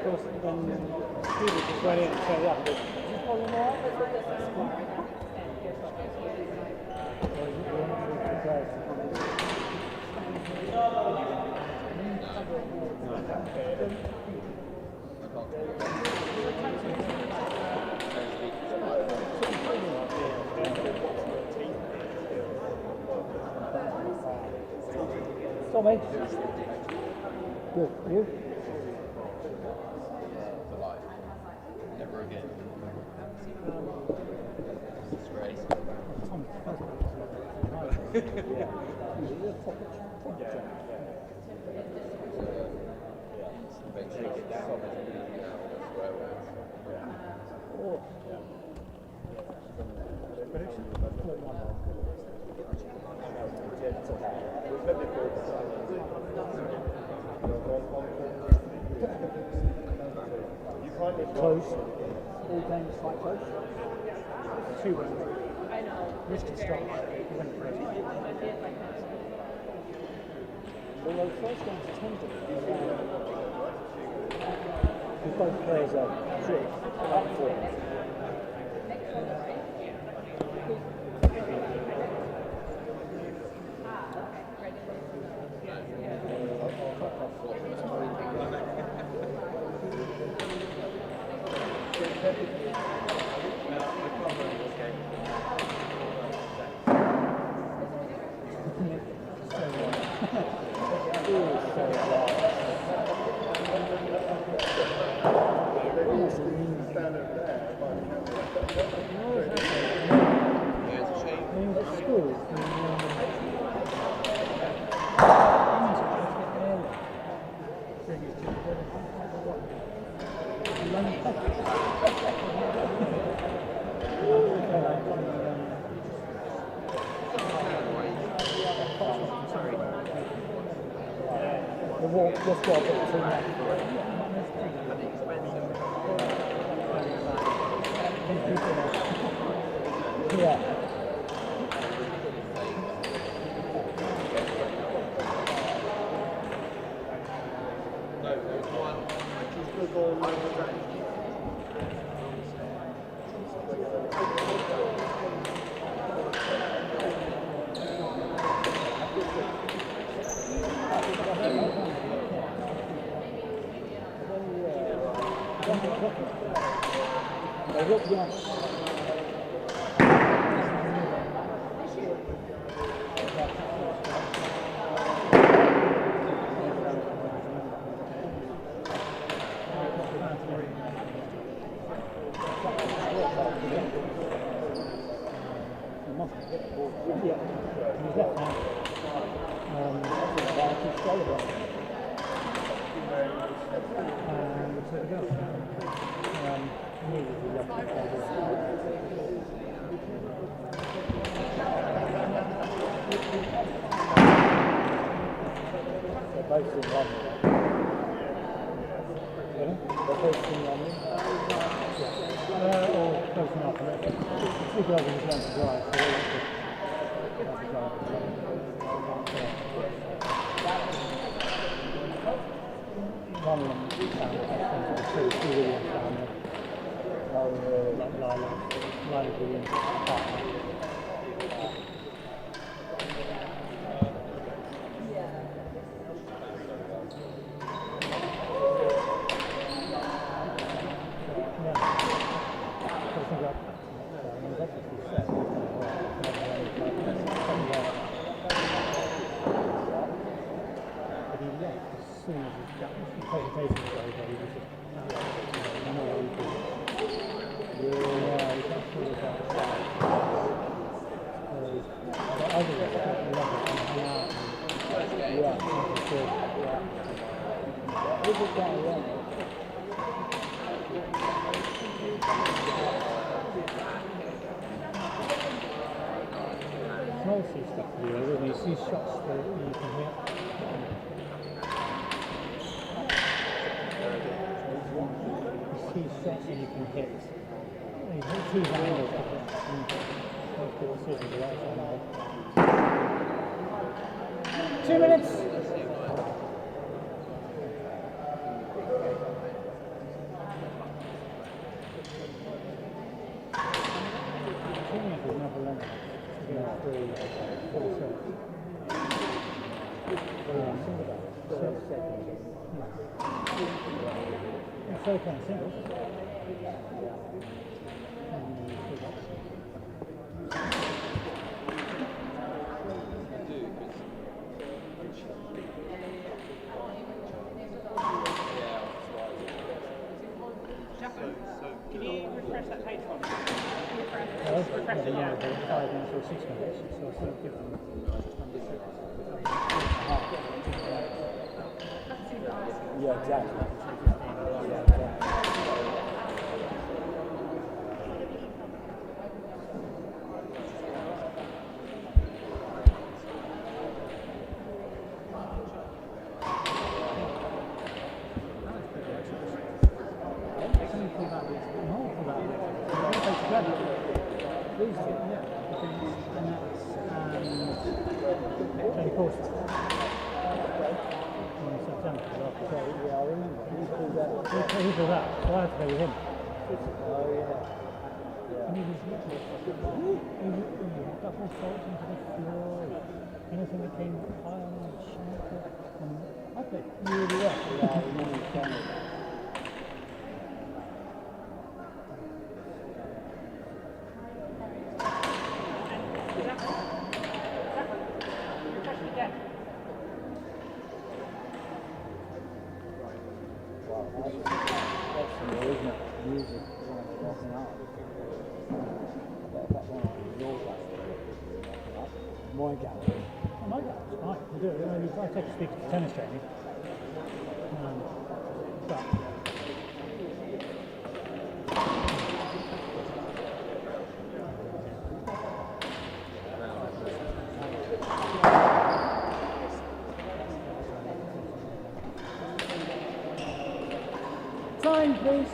course, when students just went in and turned up and go, "Is this volume all right?" Tommy? Good. You? Never again. Disgrace. Close. All games quite close. 2 wins. Risky start. Although first games tend to be because both players are sort of up for it. Just got a bit too much. Yeah. So kind of simple. Can you refresh that page for me? Refresh it, yeah. 5 minutes or 6 minutes, so I still give them yeah, exactly. Yeah, exactly. He pulled out, so I had to go with him. Oh, yeah. And he was looking double salt into the floor. Anything that came high on the shaker. And I played really well. Yeah, I remember telling me that. I take a speak to tennis training. But time, please.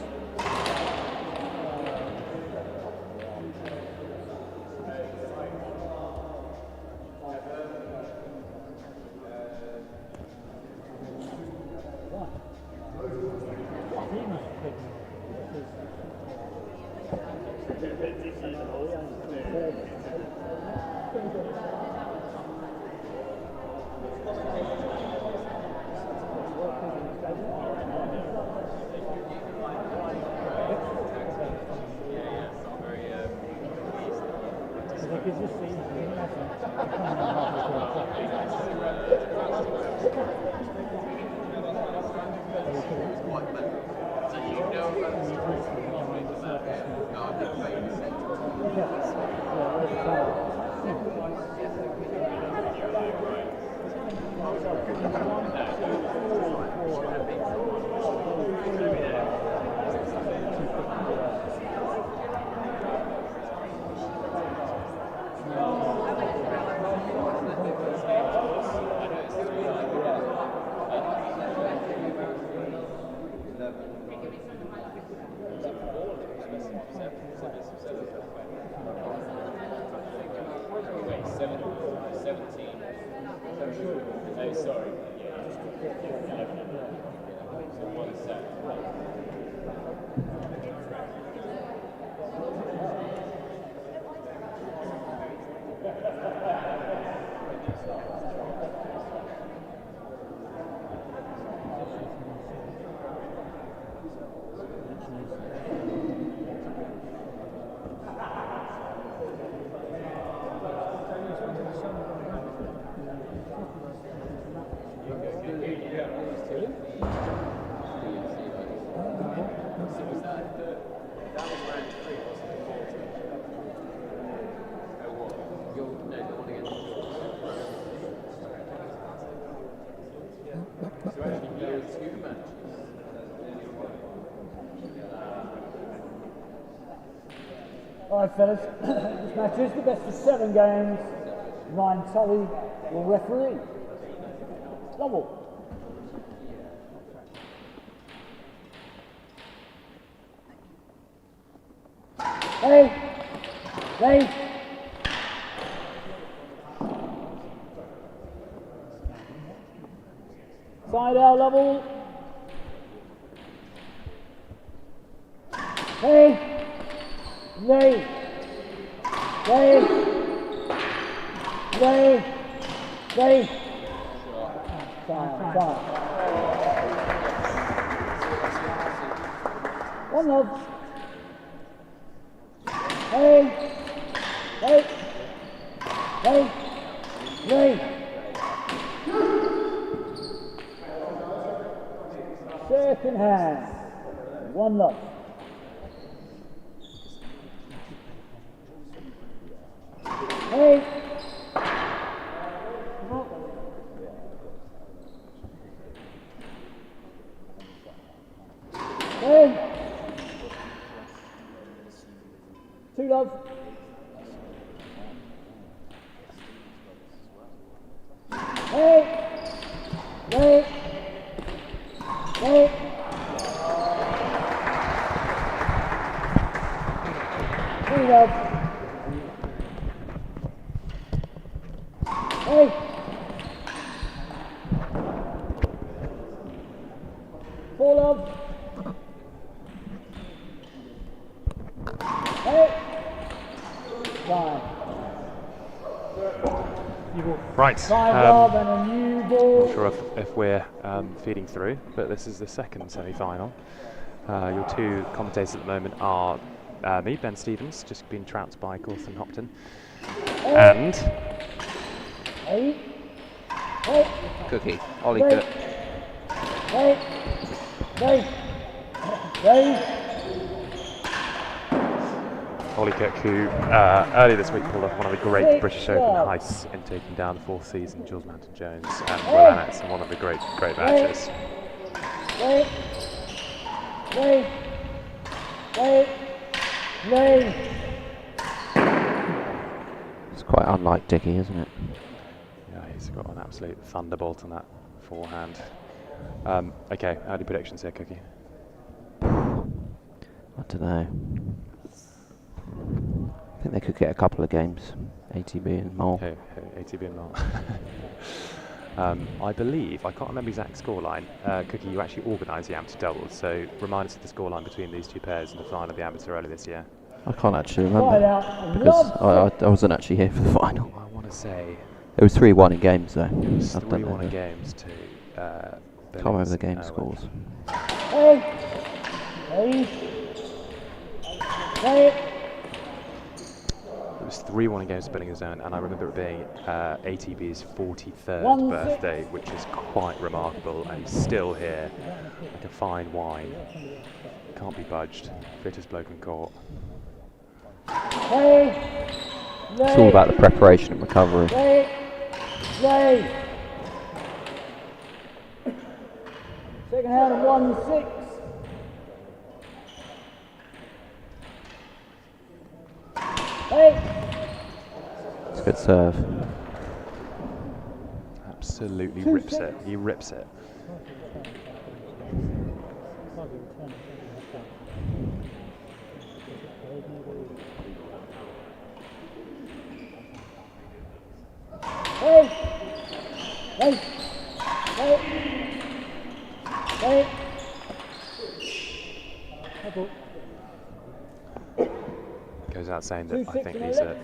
Alright fellas, this match is the best of 7 games. Ryan Tully will referee. Double. Hey! Hey! Side out level. Hey! Hey! Hey! Ready. Ready. Fine. One love. Ready. Ready. Ready. Ready. Second hand. One love. Hey. Hey. Two love. Hey. Hey. Hey. Three love. Hey. Four love. Hey. Five. Right. Five love and a new ball. Not sure if we're feeding through, but this is the second semi-final. Your two commentators at the moment are me, Ben Stevens, just been trounced by Coulson Hopton, and Hey. Hey. Cookie. Ollie Hey. Cook. Hey. Hey. Hey. Ollie Cook, who earlier this week pulled off one of the great British Open heists in taking down the fourth season Jules Mountain-Jones and Will Annetts in one of the great matches. Hey. Hey. Hey. Hey. It's quite unlike Dickie, isn't it? Yeah, he's got an absolute thunderbolt on that forehand. Okay, early predictions here, Cookie. I don't know. I think they could get a couple of games, ATB and Mole. Hey, ATB and Mole. I believe, I can't remember exact scoreline. Cookie, you actually organised the amateur doubles, so remind us of the scoreline between these two pairs in the final of the amateur earlier this year. I can't actually remember because I wasn't actually here for the final. I want to say It was 3-1 in games though. it was I don't know 3-1 in the- games to Can't remember the game Owen. scores. Hey. Hey. Hey. It was 3-1 in games to Billings, and I remember it being ATB's 43rd 1-6. birthday, which is quite remarkable, and he's still here like a fine wine. Can't be budged. Fittest bloke in court. Hey. It's all about the preparation and recovery. Hey. Hey. Second hand of 1-6. Hey. It's a good serve. Absolutely rips it. He rips it. Hey. Hey. Hey. Hey. Goes out saying that I think these are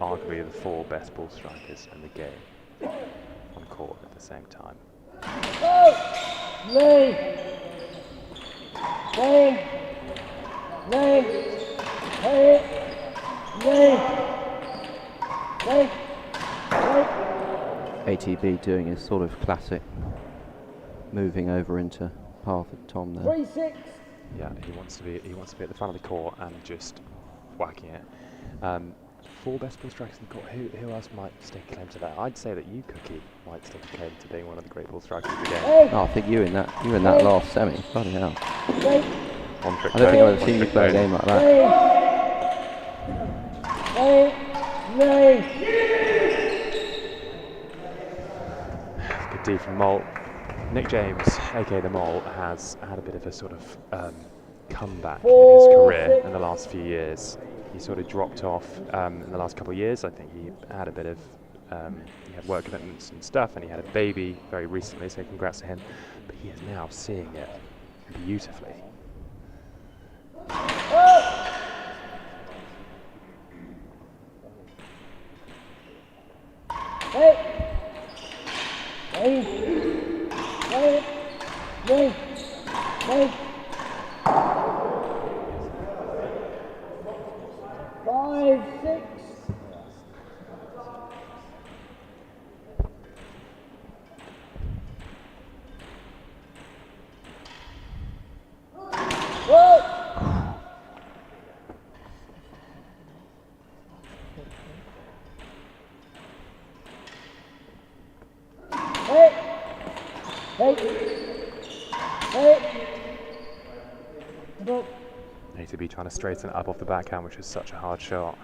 arguably the four best ball strikers in the game on court at the same time. Oh! Lay! Lay! Lay! Hey! Lay! Lay! Lay! ATB doing his sort of classic, moving over into path of Tom there. 3-6. Yeah, he wants to be at the front of the court and just whacking it. Four best ball strikers in the court. Who else might stake a claim to that? I'd say that you, Cookie, might stake a claim to being one of the great ball strikers of the game. Hey! Oh, I think you in that last semi. Bloody hell. Lay! One trick I don't think I've ever pony, seen you one play a trick game like that. Lay! Lay! Lay! pony. Good D from Mole. Nick James, aka the Mole, has had a bit of a sort of comeback in his career in the last few years. He sort of dropped off in the last couple of years. I think he had a bit of he had work commitments and stuff, and he had a baby very recently, so congrats to him. But he is now seeing it beautifully. ATB trying to straighten it up off the backhand, which is such a hard shot.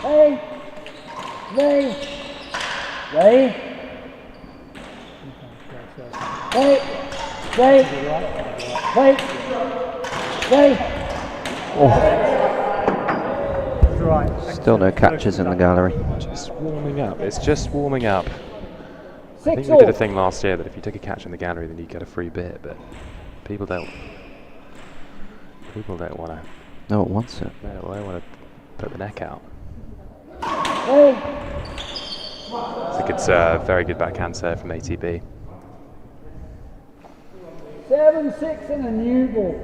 Hey! Hey! Hey! Hey! Hey! Hey! Hey! Still no catches in the gallery. Just warming up. It's just warming up. I think 6 we did a all. thing last year that if you took a catch in the gallery, then you get a free bit. But people don't. People don't want to. No one wants it. They want to put the neck out. Hey! It's a good serve. Very good backhand serve from ATB. 7-6 and a new ball.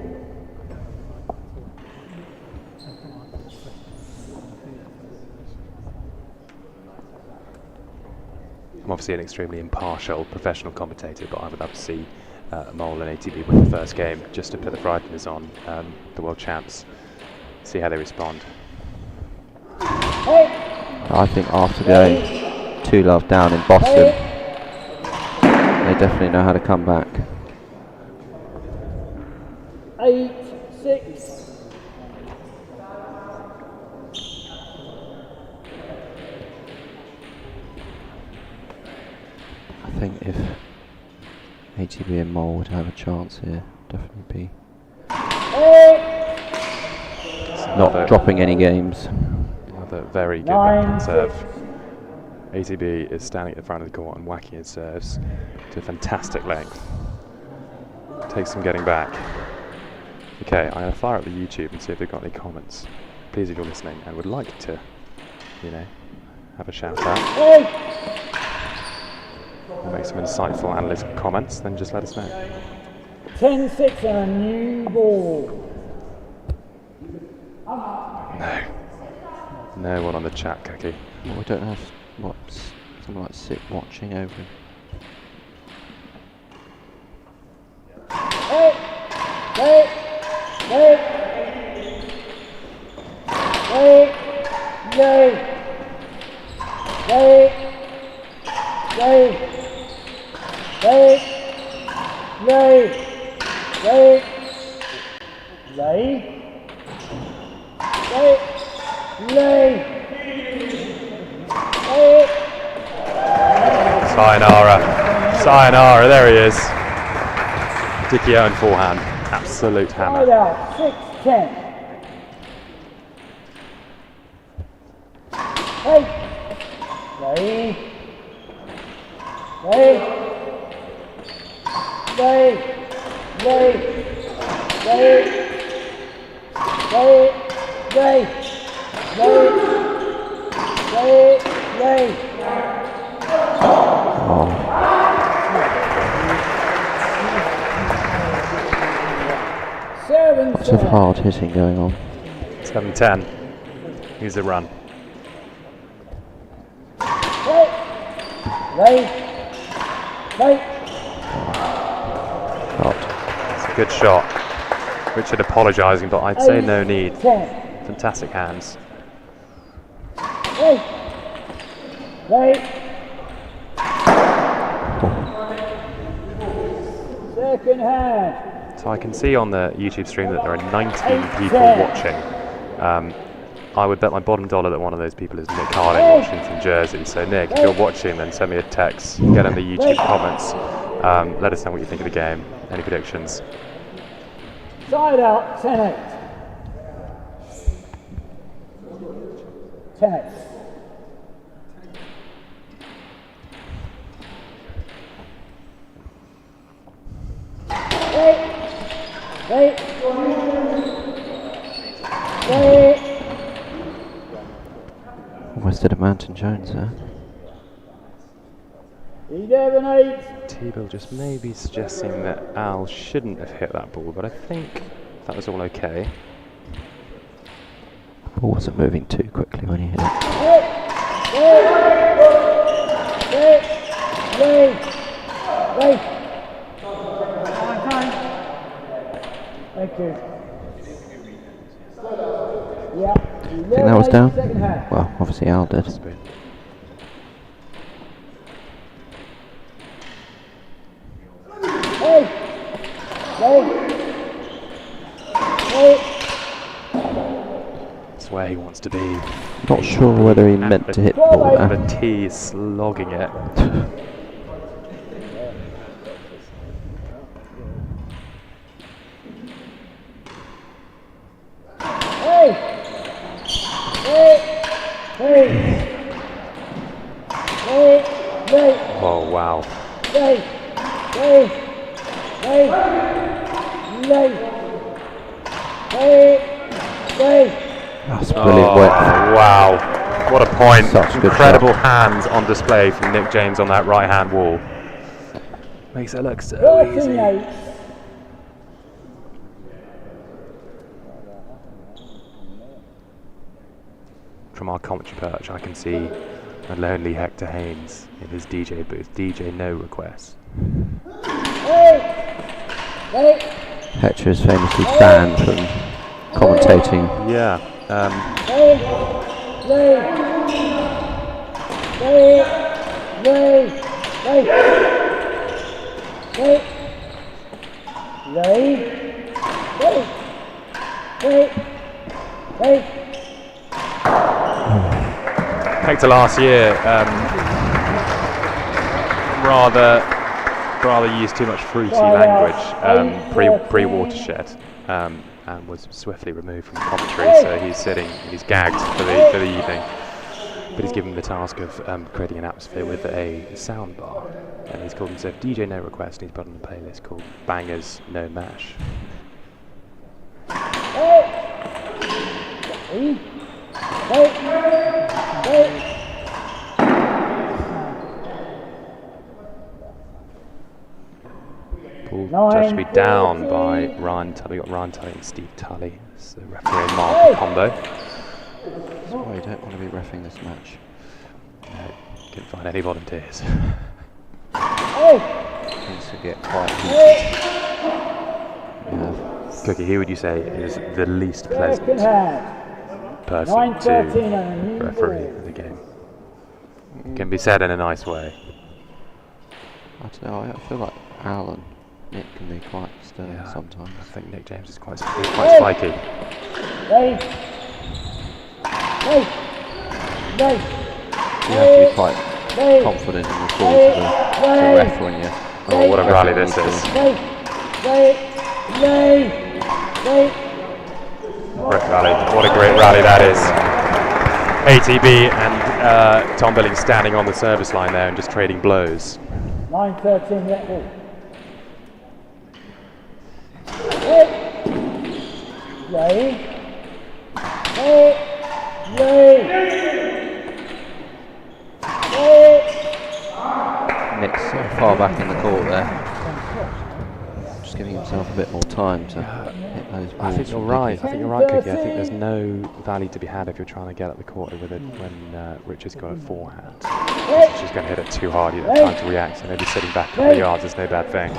I'm obviously an extremely impartial professional commentator, but I would love to see Mole and ATB win the first game just to put the frighteners on the world champs, see how they respond. Hey! I think after going 2-love down in Boston, they definitely know how to come back. 8-6. I think if ATB and Mole would have a chance here, definitely be not dropping any games. Another very good backhand serve. ATB is standing at the front of the court and whacking his serves to a fantastic length. Takes some getting back. Okay, I'm going to fire up the YouTube and see if they've got any comments. Please, if you're listening and would like to, you know, have a shout out, or make some insightful analytical comments, then just let us know. 10-6 and a new ball. No one on the chat, Cookie. Well, we don't have someone like Sit watching over him. Hey! Hey! Hey! Hey! Hey! Hey! Hey! Hey! Hey! Hey! Hey! Hey! Hey! Hey! Sayonara. Sayonara, there he is. Dickie Owen forehand. Absolute Side hammer. out, 6-10. Hey! Hey! Hey! Hey! Hey! Hey! Hey! Hey! Hey! Hey! Lots of hard hitting going on. 7-10. Here's a run. Hey! Hey! Hey! Shot. It's a good shot. Richard apologising, but I'd say no need. 10. Fantastic hands. Hey! Hey! Second hand. So I can see on the YouTube stream that there are 19 people watching. I would bet my bottom dollar that one of those people is Nick Harding watching from Jersey. So Nick, if you're watching, then send me a text, get in the YouTube comments. Let us know what you think of the game. Any predictions? Side out, 10-8. 10-8. Hey! Hey! Hey! Almost did a Mountain Jones there. 11-8. T-Bill just maybe suggesting that Al shouldn't have hit that ball, but I think that was all okay. The ball wasn't moving too quickly when he hit it. Hey! Hey! Hey! Hey! Hey! Thank you. Yeah. Think that was down? Second half. Well, obviously Al did. That's where he wants to be. Not sure whether he meant to hit the ball And there. the T is slogging it. Oh, wow. That's brilliant Oh, work. wow. What a point. Such a good Incredible shot. hands on display from Nick James on that right-hand wall. Makes it look so easy. From our commentary perch, I can see a lonely Hector Haynes in his DJ booth. DJ no requests. Hector is famously banned from commentating. Yeah. Hector last year rather used too much fruity language pre-watershed and was swiftly removed from commentary. So he's gagged for the evening. But he's given the task of creating an atmosphere with a sound bar, and he's called himself DJ No Request. And he's put on a playlist called Bangers No Mash. Ball judged to be down by Ryan Tully. Got Ryan Tully and Steve Tully. It's the referee and Mark combo. That's why you don't want to be reffing this match. No, couldn't find any volunteers. Things could get quite heated. Yeah. Cookie, who would you say is the least pleasant person to referee the game? Can be said in a nice way. I don't know, I feel like Al and Nick can be quite stern sometimes. I think Nick James is quite spiky. You have to be quite confident in the calls to ref when you... Oh, what a rally this is. Great rally. What a great rally that is. ATB and Tom Billings standing on the service line there and just trading blows. 9-13 net ball. Nick's so far back in the court there. Just giving himself a bit more time to hit those balls. I think you're right. I think you're right, Cookie. I think there's no value to be had if you're trying to get up the court with it when Richard's got a forehand. He's just going to hit it too hard. You don't have time to react. So maybe sitting back a couple of yards is no bad thing.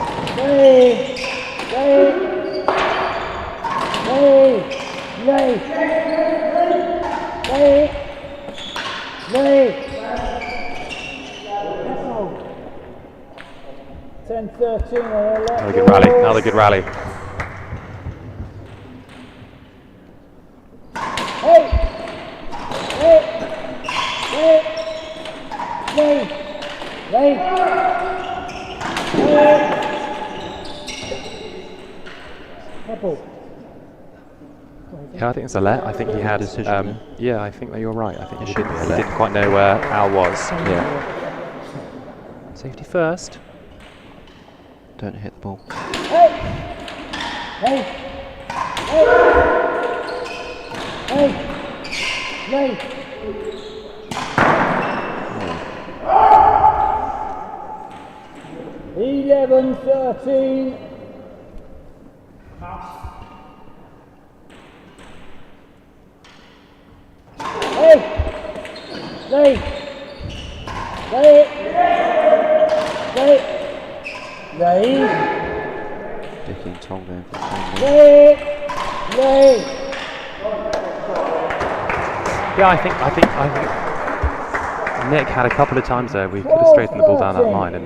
Another good rally. Another good rally. Yeah, I think it's a let. I think he had. Yeah, I think that you're right. I think he didn't quite know where Al was. Yeah. Safety first. Don't hit the ball. Eleven 13. Dickie and Tom going for the Yeah, I think Nick had a couple of times there. We could have straightened the ball down that line, and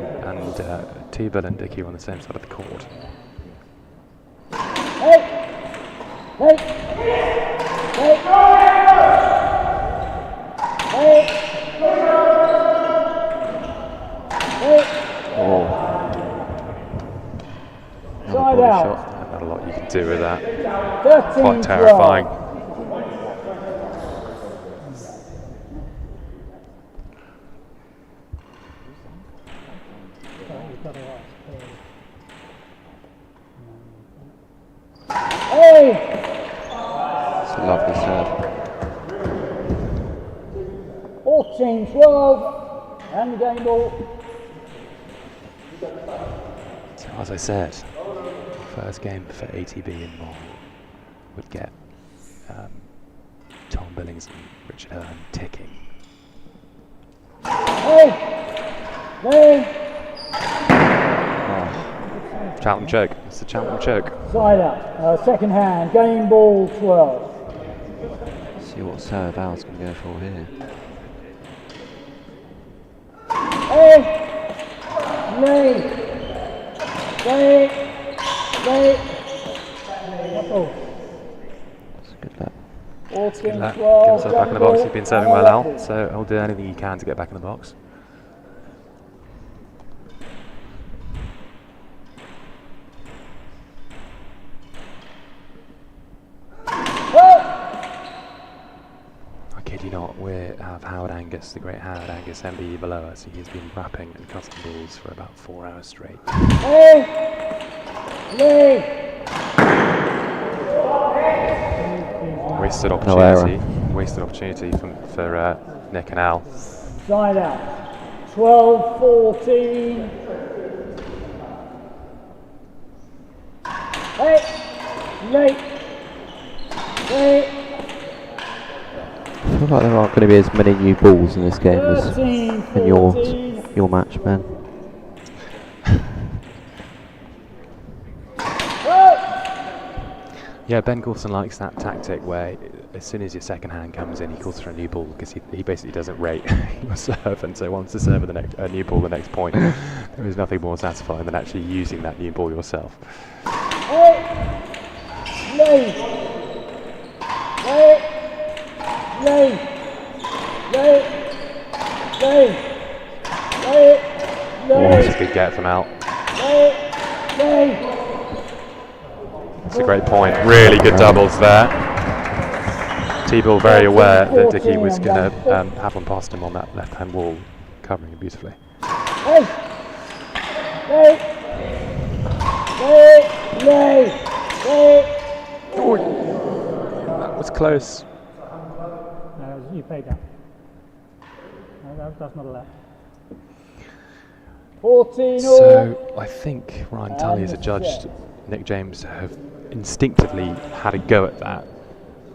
T-Bill and Dickie were on the same side of the court. Late. Late. Late. Late. Oh, Another Side body out. shot. Not a lot you can do with that. 13, Quite terrifying. 12. Hey! it's a lovely serve. 14, 12. And game ball. So as I said, first game for ATB in Mol would get Tom Billings and Richard Hearn ticking. Hey! Hey! Cheltenham choke. It's the Cheltenham choke. Side out. Second hand. Game ball 12. See what serve Al's going to go for here. Hey! Lay! Lay! Lay! That's all. That's a good luck. 14, Good luck. 12. Get himself back in the box. He's been serving well, Al, so he'll do anything he can to get back in the box. I kid you not, we have Howard Angus, the great Howard Angus MBE below us. He's been rapping and cutting balls for about 4 hours straight. Hey! Lay! Wasted No opportunity. error. Wasted opportunity for Nick and Al. Side out. 12, 14. Hey! Late! Late! I feel like there aren't going to be as many new balls in this game as 13, in 14. your match, Ben. Yeah, Ben Goulson likes that tactic where as soon as your second hand comes in, he calls for a new ball because he basically doesn't rate your serve, and so wants to serve a new ball the next point. There is nothing more satisfying than actually using that new ball yourself. Hey! Lay! Lay! Lay! Lay! Lay! Lay! That's a good get from Al. Lay! Lay! That's a great point. Really good doubles there. T-Ball very aware that Dickie was going to have one past him on that left-hand wall, covering him beautifully. Hey! Lay! Lay! Lay! Lay! That was close. No, you paid that. No, that's not allowed. 14 all. So I think Ryan Tully as a judge, Nick James have instinctively had a go at that,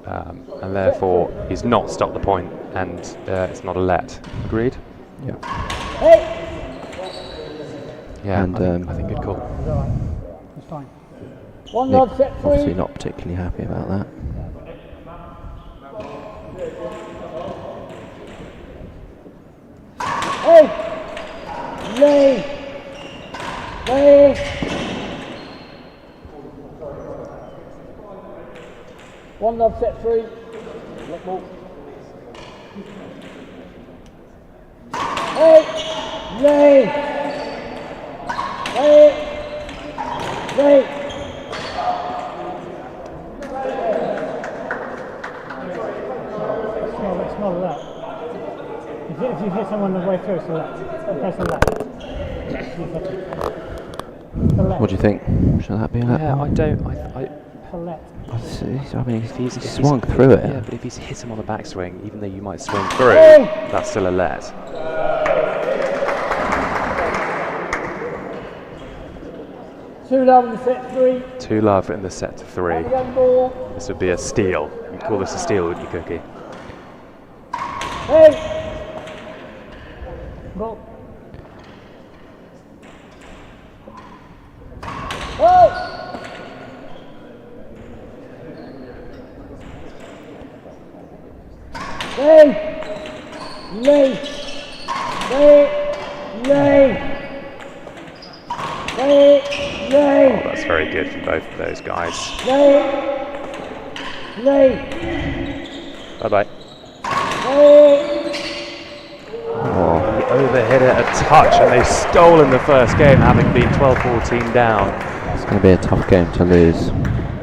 and therefore he's not stopped the point, and it's not a let. Agreed? Yeah. Hey! Yeah, And, I think good call. It's all right. It's fine. One Nick love set obviously three. not particularly happy about that. Hey! Lay! Lay! One love set three. Let ball. Hey! Lay! Lay! Lay! It's not a left. If you hit someone the way through, it's a left. Press the left. The left. What do you think? Should that be a left? Yeah, I don't. The left. I mean, If he's swung through it. Yeah, but if he's hit him on the backswing, even though you might swing through, Hey! that's still a let. Two love in set three. 2 love in the set to 3. Again ball. This would be a steal. You'd call this a steal, wouldn't you, Cookie? Hey! Ball. Oh! Lay! Lay! Lay! Lay! Lay! Lay! Oh, that's very good from both of those guys. Lay! Bye-bye. He overhit it a touch, and they've stolen the first game, having been 12-14 down. It's going to be a tough game to lose.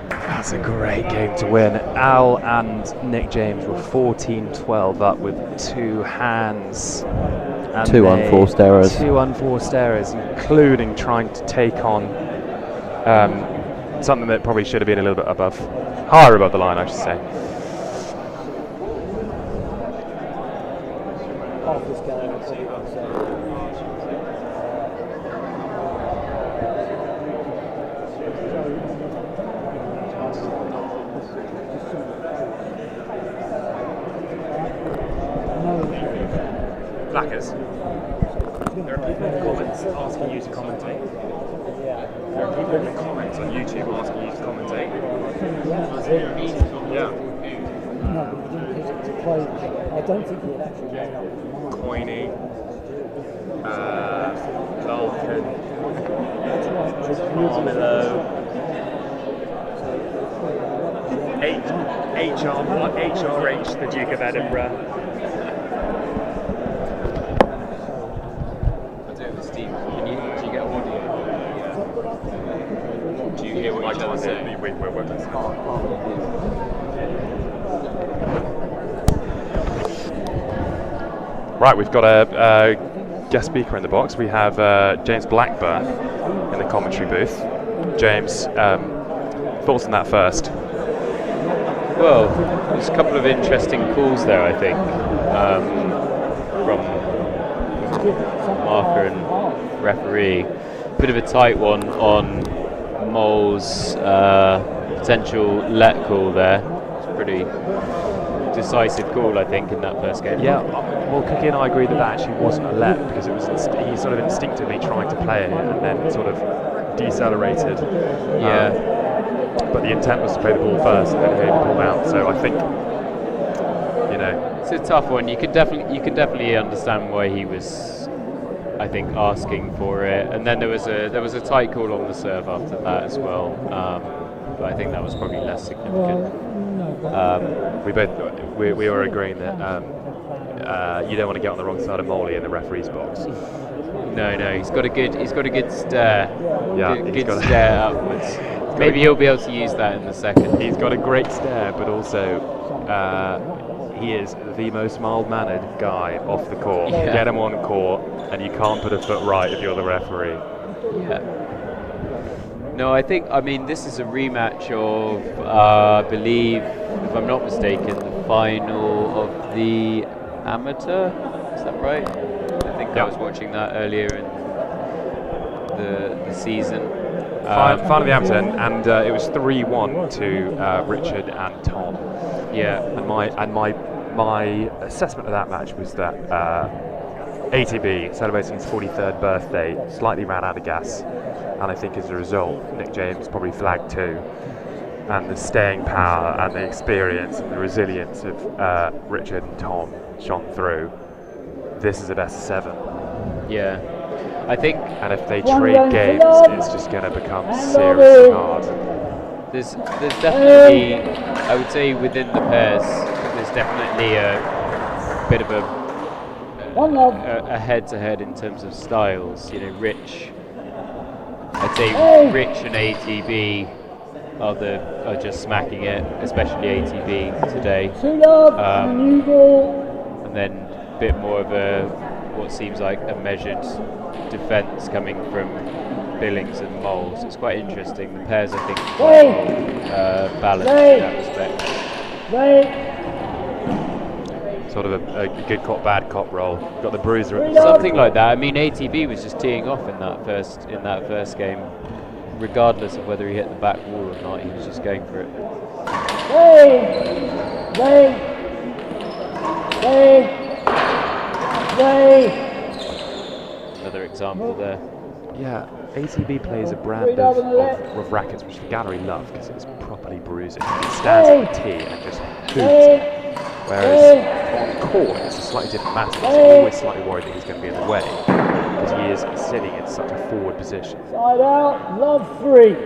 That's a great game to win. Al and Nick James were 14-12 up with 2 hands. And 2 unforced errors. 2 unforced errors, including trying to take on something that probably should have been a little bit higher above the line, I should say. Rackets. There are people in the comments asking you to commentate. There are people in the comments on YouTube asking you to commentate. Yeah. No, but he didn't hit it to play. I don't think he'd actually made up his mind. Coiny, Larkin, Armillo, HRH, the Duke of Edinburgh. Steve, do you get audio? Do you hear what each other say? We're working. Right, we've got a guest speaker in the box. We have James Blackburn in the commentary booth. James, thoughts on that first? Well, there's a couple of interesting calls there, I think, from marker and referee. Bit of a tight one on Mole's potential let call there. It's a pretty decisive call, I think, in that first game. Yeah, well, Cookie and I agree that actually wasn't a let, because it was he sort of instinctively tried to play it and then sort of decelerated. Yeah. But the intent was to play the ball first and then he pulled out. So I think, you know, it's a tough one. You could definitely understand why he was, I think, asking for it. And then there was a tight call on the serve after that as well. But I think that was probably less significant. we were agreeing that you don't want to get on the wrong side of Moley in the referee's box. No, he's got a good stare. Yeah, good stare upwards. Maybe he'll be able to use that in the second. He's got a great stare, but also he is the most mild-mannered guy off the court. Yeah. Get him on court, and you can't put a foot right if you're the referee. Yeah. No, I mean, this is a rematch of, I believe, if I'm not mistaken, the final of the amateur. Is that right? I think I was watching that earlier in the season. Final of the amateur, and it was 3-1 to Richard and Tom. Yeah. And my assessment of that match was that ATB, celebrating his 43rd birthday, slightly ran out of gas, and I think as a result, Nick James probably flagged too. And the staying power and the experience and the resilience of Richard and Tom shone through. This is a best of 7. Yeah. I think, and if they trade games, it's just going to become seriously hard. There's definitely, I would say, within the pairs, there's definitely a bit of a head-to-head in terms of styles. You know, I'd say Rich and ATB are just smacking it, especially ATB today. And then a bit more of what seems like a measured defence coming from Billings and Moles. It's quite interesting. The pairs, I think, are quite well balanced in that respect. Sort of a good cop, bad cop role. Got the bruiser at the something like that. I mean, ATB was just teeing off in that first game, regardless of whether he hit the back wall or not. He was just going for it. Another example there. Yeah, ATB plays a brand of rackets which the gallery love because it's properly bruising. He stands at the tee and just hoops. Whereas on court, it's a slightly different matter. He's always slightly worried that he's going to be in the way because he is sitting in such a forward position. Side out, love 3.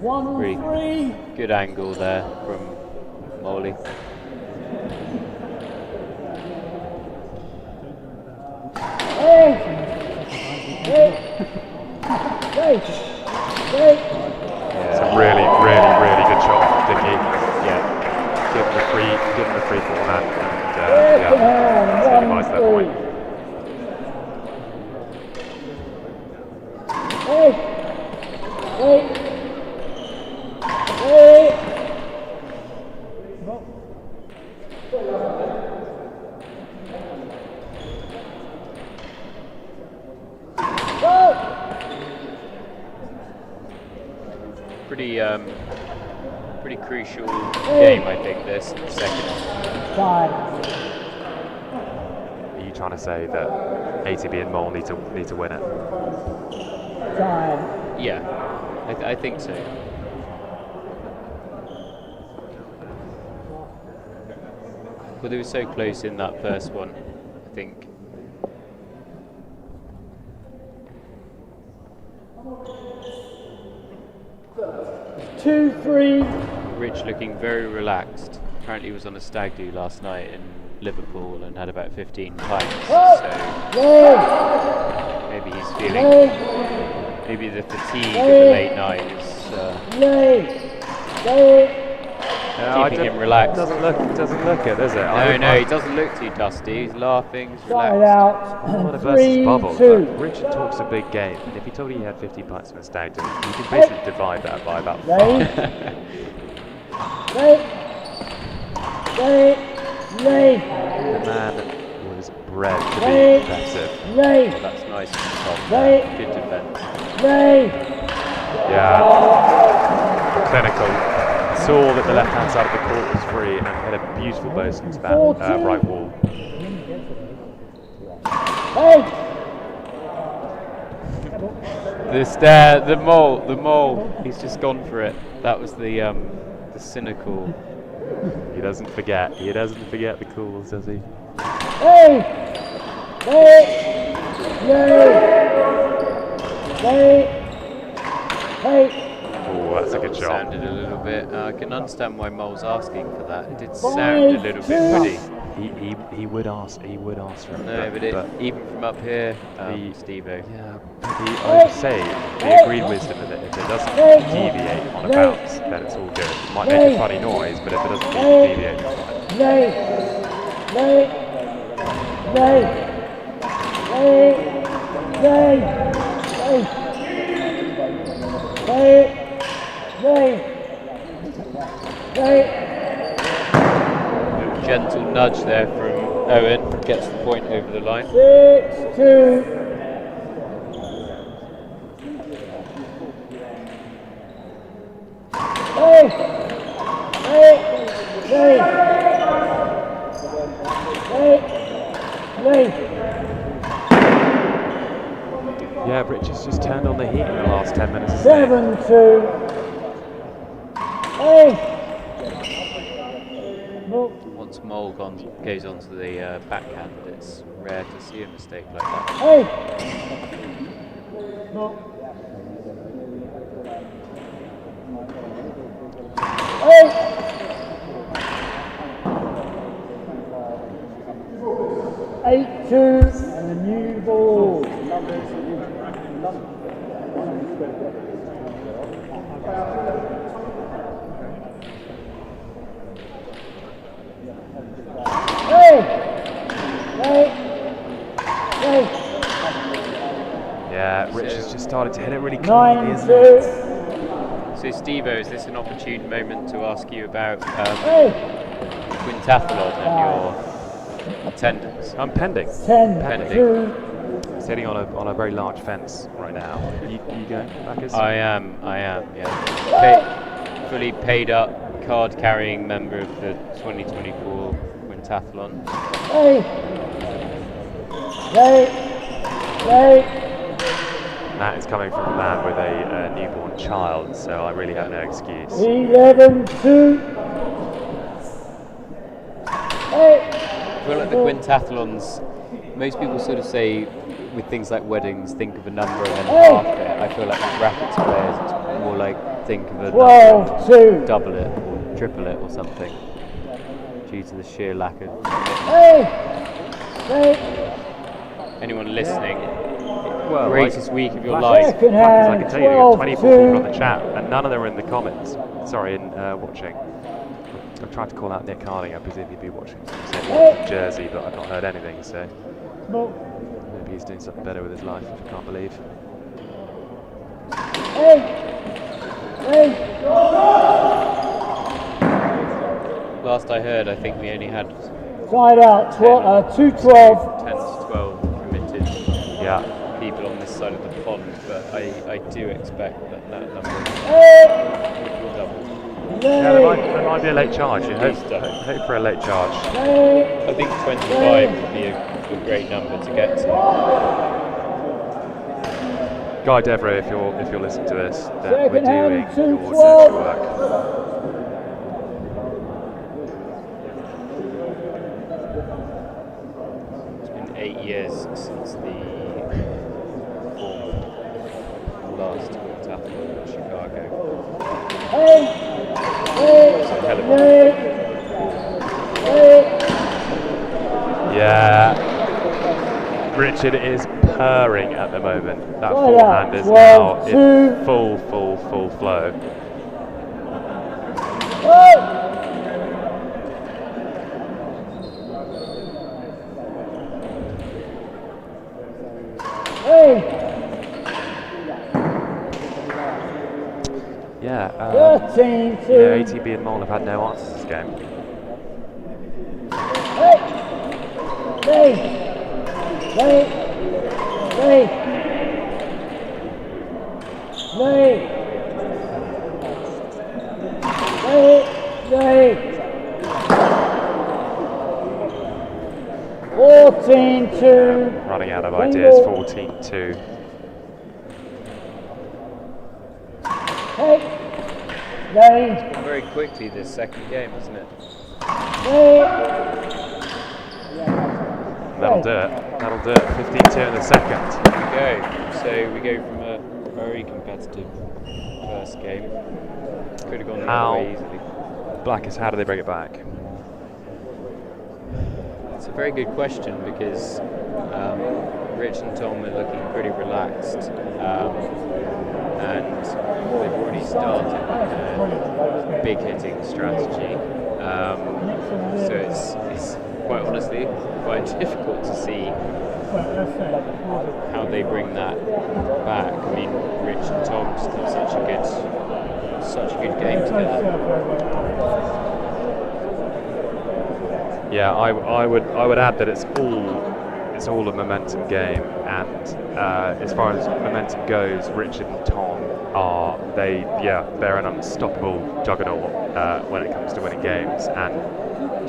Really good angle there from Molly. It's a really, really, really good shot from Dickie. Yeah, give him the free forehand, and yeah, take him that point. Pretty crucial game, I think, this second. Are you trying to say that ATB and Mole need to win it? Yeah, I think so. Well, they were so close in that first one, I think. Two, three. Rich looking very relaxed. Apparently he was on a stag do last night in Liverpool and had about 15 pints. So maybe he's feeling, maybe the fatigue of the late night is keeping him relaxed. Doesn't look it, does it? No, he doesn't look too dusty. He's laughing, he's Side relaxed. out. versus bubble, two. but Richard talks a big game, and if he told you he had 50 pints from a stag do, you could basically divide that by about 5. The man was bred to be competitive. Well, that's nice from Tom. Good defense. Yeah. Clinical. Saw that the left-hand side of the court was free and had a beautiful boast into that right wall. The stare, the mole. He's just gone for it. That was the cynical. He doesn't forget the calls, does he? Oh, that's a good shot. Sounded a little bit. I can understand why Mole's asking for that. It did sound a little bit woody. He would ask for it. No, but even from up here, Steve-O. Yeah, I would say the agreed wisdom of it, if it doesn't deviate on a bounce, then it's all good. It might make a funny noise, but if it doesn't deviate, it's Gentle nudge there from Owen, gets the point over the line. 6-2. yeah, Richard's just turned on the heat in the last 10 minutes. 7-2. Once Mole goes onto the backhand, it's rare to see a mistake like that. 8-2 and a new ball. Yeah, Richard's just started to hit it really cleanly, isn't 9-2. it? So Steve-O, is this an opportune moment to ask you about quintathlon and your attendance? I'm pending. 10-2. Sitting on a very large fence right now. You going, Rackets? I am, yeah. Fully paid up, card-carrying member of the 2024 quintathlon. That is coming from a man with a newborn child, so I really have no excuse. 11-2. I feel like the quintathlons, most people sort of say with things like weddings, think of a number and then half it. I feel like with rackets players, it's more like think of a 12-2. double it, triple it, or something, due to the sheer lack of. Anyone listening, Well, greatest week of your life. Second Because I hand, can tell you, you've got 24 people on 12-2. the chat, and none of them are in the comments. Sorry, in watching. I've tried to call out Nick Harding. I presume he'd be watching from Jersey, but I've not heard anything, so maybe he's doing something better with his life, which I can't believe. Last I heard, I think we only had Side out, 2-12. 10 to 12 committed people on this side of the pond, but I do expect that number will double. Yeah, there might be a late charge. You hope for a late charge. I think 25 would be a great number to get to. Guy Devre, if you're listening to this, then we're Second hand, doing your 2-12. dirty work. It's been 8 years since the last happened in Chicago. It's a hell of a Yeah. Richard is purring at the moment. That forehand is now in full flow. Yeah, 13-2. ATB and Mole have had no answers this game. Running out of ideas, 14-2. very quickly this second game, isn't it? That'll do it. 15-2 in the second. There we go. So we go from a very competitive first game. Could have gone the other way easily. Blackest, how do they bring it back? It's a very good question because Rich and Tom are looking pretty relaxed, and they've already started a big hitting strategy. So it's quite honestly quite difficult to see how they bring that back. I mean, Rich and Tom just have such a good game together. Yeah, I would add that it's all a momentum game, and as far as momentum goes, Richard and Tom they're an unstoppable juggernaut when it comes to winning games, and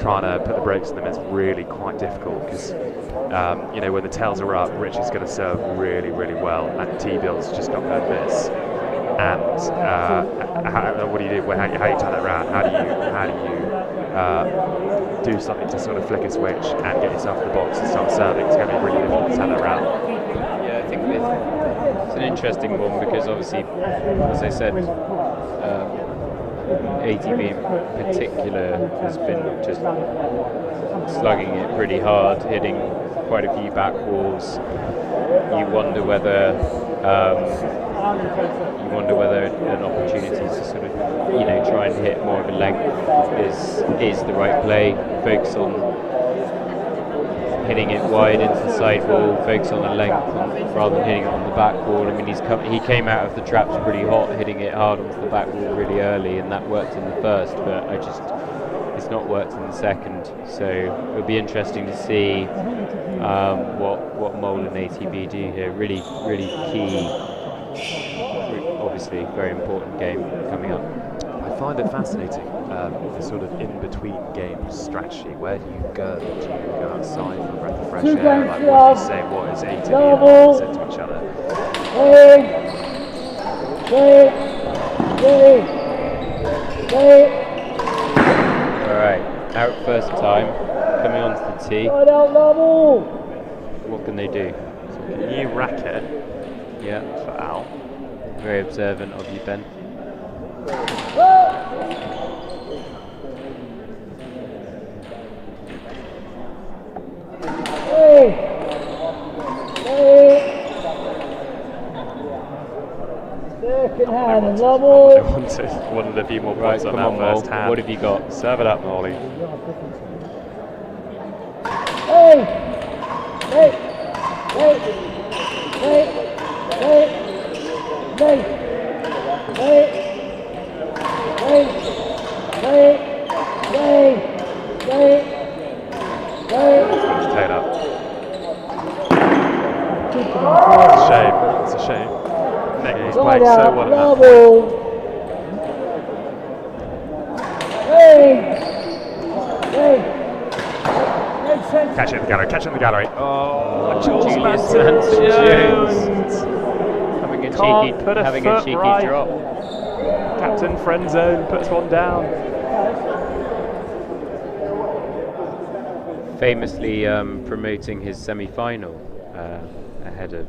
trying to put the brakes on them is really quite difficult because when the tails are up, Richard's going to serve really, really well, and T-Bill's just not going to miss. And what do you do? How do you turn it around? How do you do something to sort of flick a switch and get yourself in the box and start serving? It's going to be really difficult to turn it around. Yeah, I think it's an interesting one because obviously, as I said, ATB in particular has been just slugging it pretty hard, hitting quite a few back walls. You wonder whether an opportunity to sort of try and hit more of a length is the right play. Focus on hitting it wide into the sidewall, focus on the length rather than hitting it on the back wall. I mean, he came out of the traps pretty hot, hitting it hard onto the back wall really early, and that worked in the first, but it's not worked in the second. So it'll be interesting to see what Mole and ATB do here. Really, really key, obviously very important game coming up. I find it fascinating, the sort of in-between games strategy. Where do you go? Do you go outside for a breath of fresh air? Like, what do you say? What is ATB and Mole said to each other? Alright, out first time, coming onto the tee. What can they do? New racket. Yeah. For Al. Very observant of you, Ben. Second hand and They level. wanted a few more Right, points on come that on, first Mole. hand. What have you got? Serve it up, Molly. Hey! Hey! Hey! Hey! Hey! Hey! Hey! Hey! Hey! Hey! Hey! Hey! Taylor. It's a shame. It's a shame. Nick, he's playing so well at that point. Level. Hey! Hey! Catch it in the gallery, catch it in the gallery. Oh, Julius Manson Jones. Having a Can't put a foot cheeky right. drop. Captain friend zone puts one down. Famously promoting his semi-final ahead of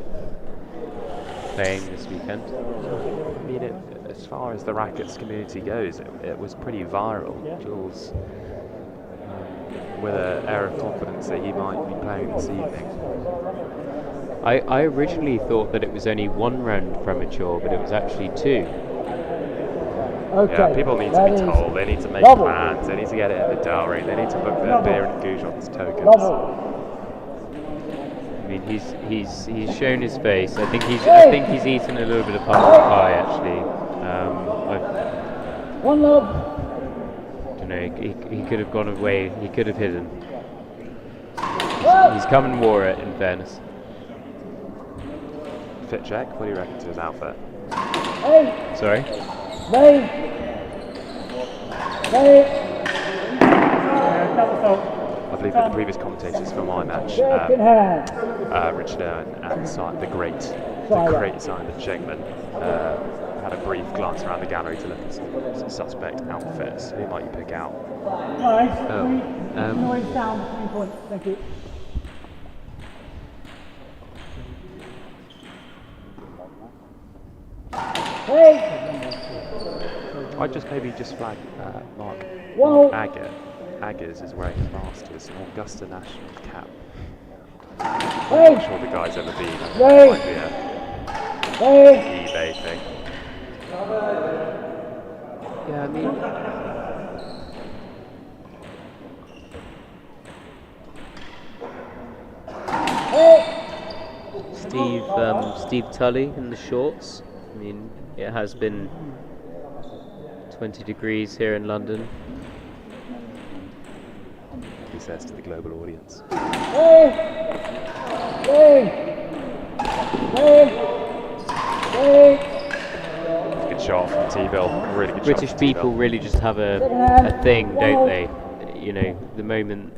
playing this weekend. I mean, as far as the Rackets community goes, it was pretty viral. Jules, with an air of confidence that he might be playing this evening. I originally thought that it was only one round premature, but it was actually two. Okay. Yeah, people need to be told, they need to make plans, they need to get it in the diary, they need to book their beer and goujons tokens. I mean, he's shown his face. I think he's eaten a little bit of pumpkin pie actually. One love. I don't know. He could have gone away. He could have hidden. He's come and wore it. In fairness. Fit check, what do you reckon to his outfit? Hey! Sorry. Hey! Hey! I believe that the previous commentators for my match, Second hand. Richard Owen and the great Simon Shegman, had a brief glance around the gallery to look at some suspect outfits. Who might you pick out? Nice. Oh, Noise down. 3 points. Thank you. Hey! I'd just maybe flag Mark Whoa. Aggers is wearing his Masters and Augusta National cap. Hey! I'm not sure the guy's ever been. Hey. Might be a Hey! eBay thing. yeah, I mean, Steve Tully in the shorts. I mean, it has been 20 degrees here in London. He says to the global audience. Hey! Hey! Hey! Hey! Good shot from T-Bill. Really good British shot from people T-Bill. really just have a thing, don't they? You know, the moment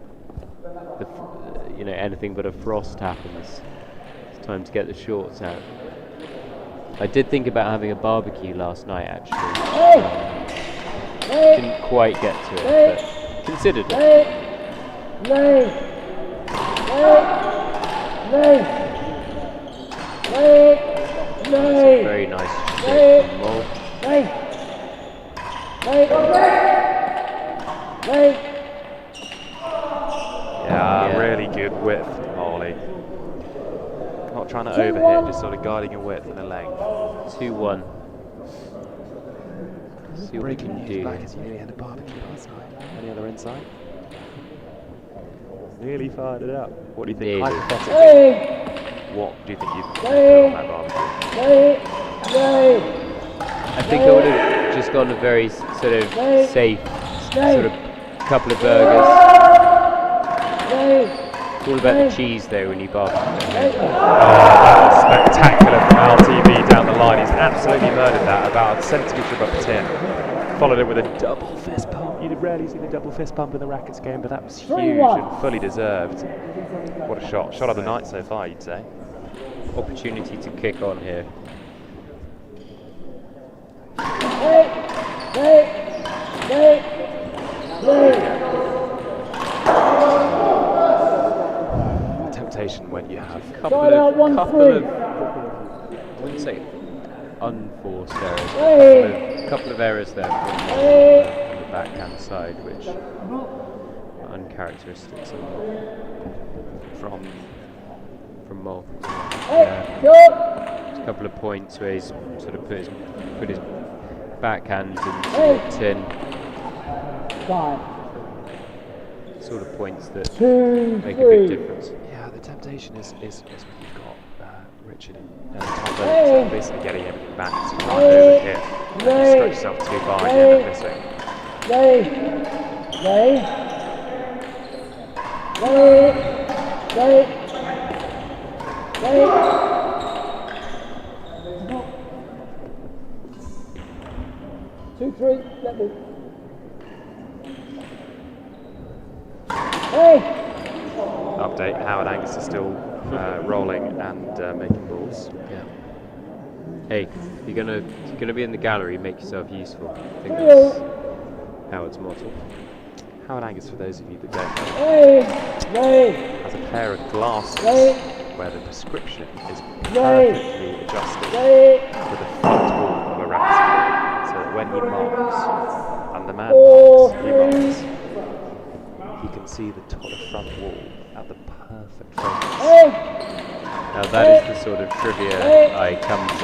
anything but a frost happens, it's time to get the shorts out. I did think about having a barbecue last night, actually. Didn't quite get to it, but considered it. Very nice shape from Mole. Yeah, really good width, Molly. Not trying to overhit, just sort of guiding a width and a length. 2-1. See what we can do. Black as you nearly had a barbecue last night. Any other insight? Nearly fired it up. What do you think? Nearly. Hypothetically, what do you think you'd put on that barbecue? I think I would have just gone a very sort of safe, sort of couple of burgers. It's all about the cheese though when you barbecue. Spectacular from LTV down the line. He's absolutely murdered that, about a centimetre above the tin. Followed it with a double fist pump. You'd rarely see the double fist pump in the Rackets game, but that was huge and fully deserved. What a shot. Shot of the night so far, you'd say. Opportunity to kick on here. Temptation when you have couple of I wouldn't say unforced errors, but a couple of errors there from the backhand side, which are uncharacteristic from Mole. There's a couple of points where he's sort of put his backhand into the tin. Sort of points that make a big difference. Yeah, the temptation is when you've got Richard and Tom Billings basically getting everything back to try and overhit. You stretch yourself too far and you end up missing. Update, Howard Angus is still rolling and making balls. Yeah. Hey, you're gonna be in the gallery, make yourself useful. I think that's Howard's motto. Howard Angus, for those of you that don't know, has a pair of glasses where the prescription is perfectly adjusted to the front wall of a racket, so that when he marks, and the man marks, he can see the front wall at the perfect focus. Now that is the sort of trivia I come to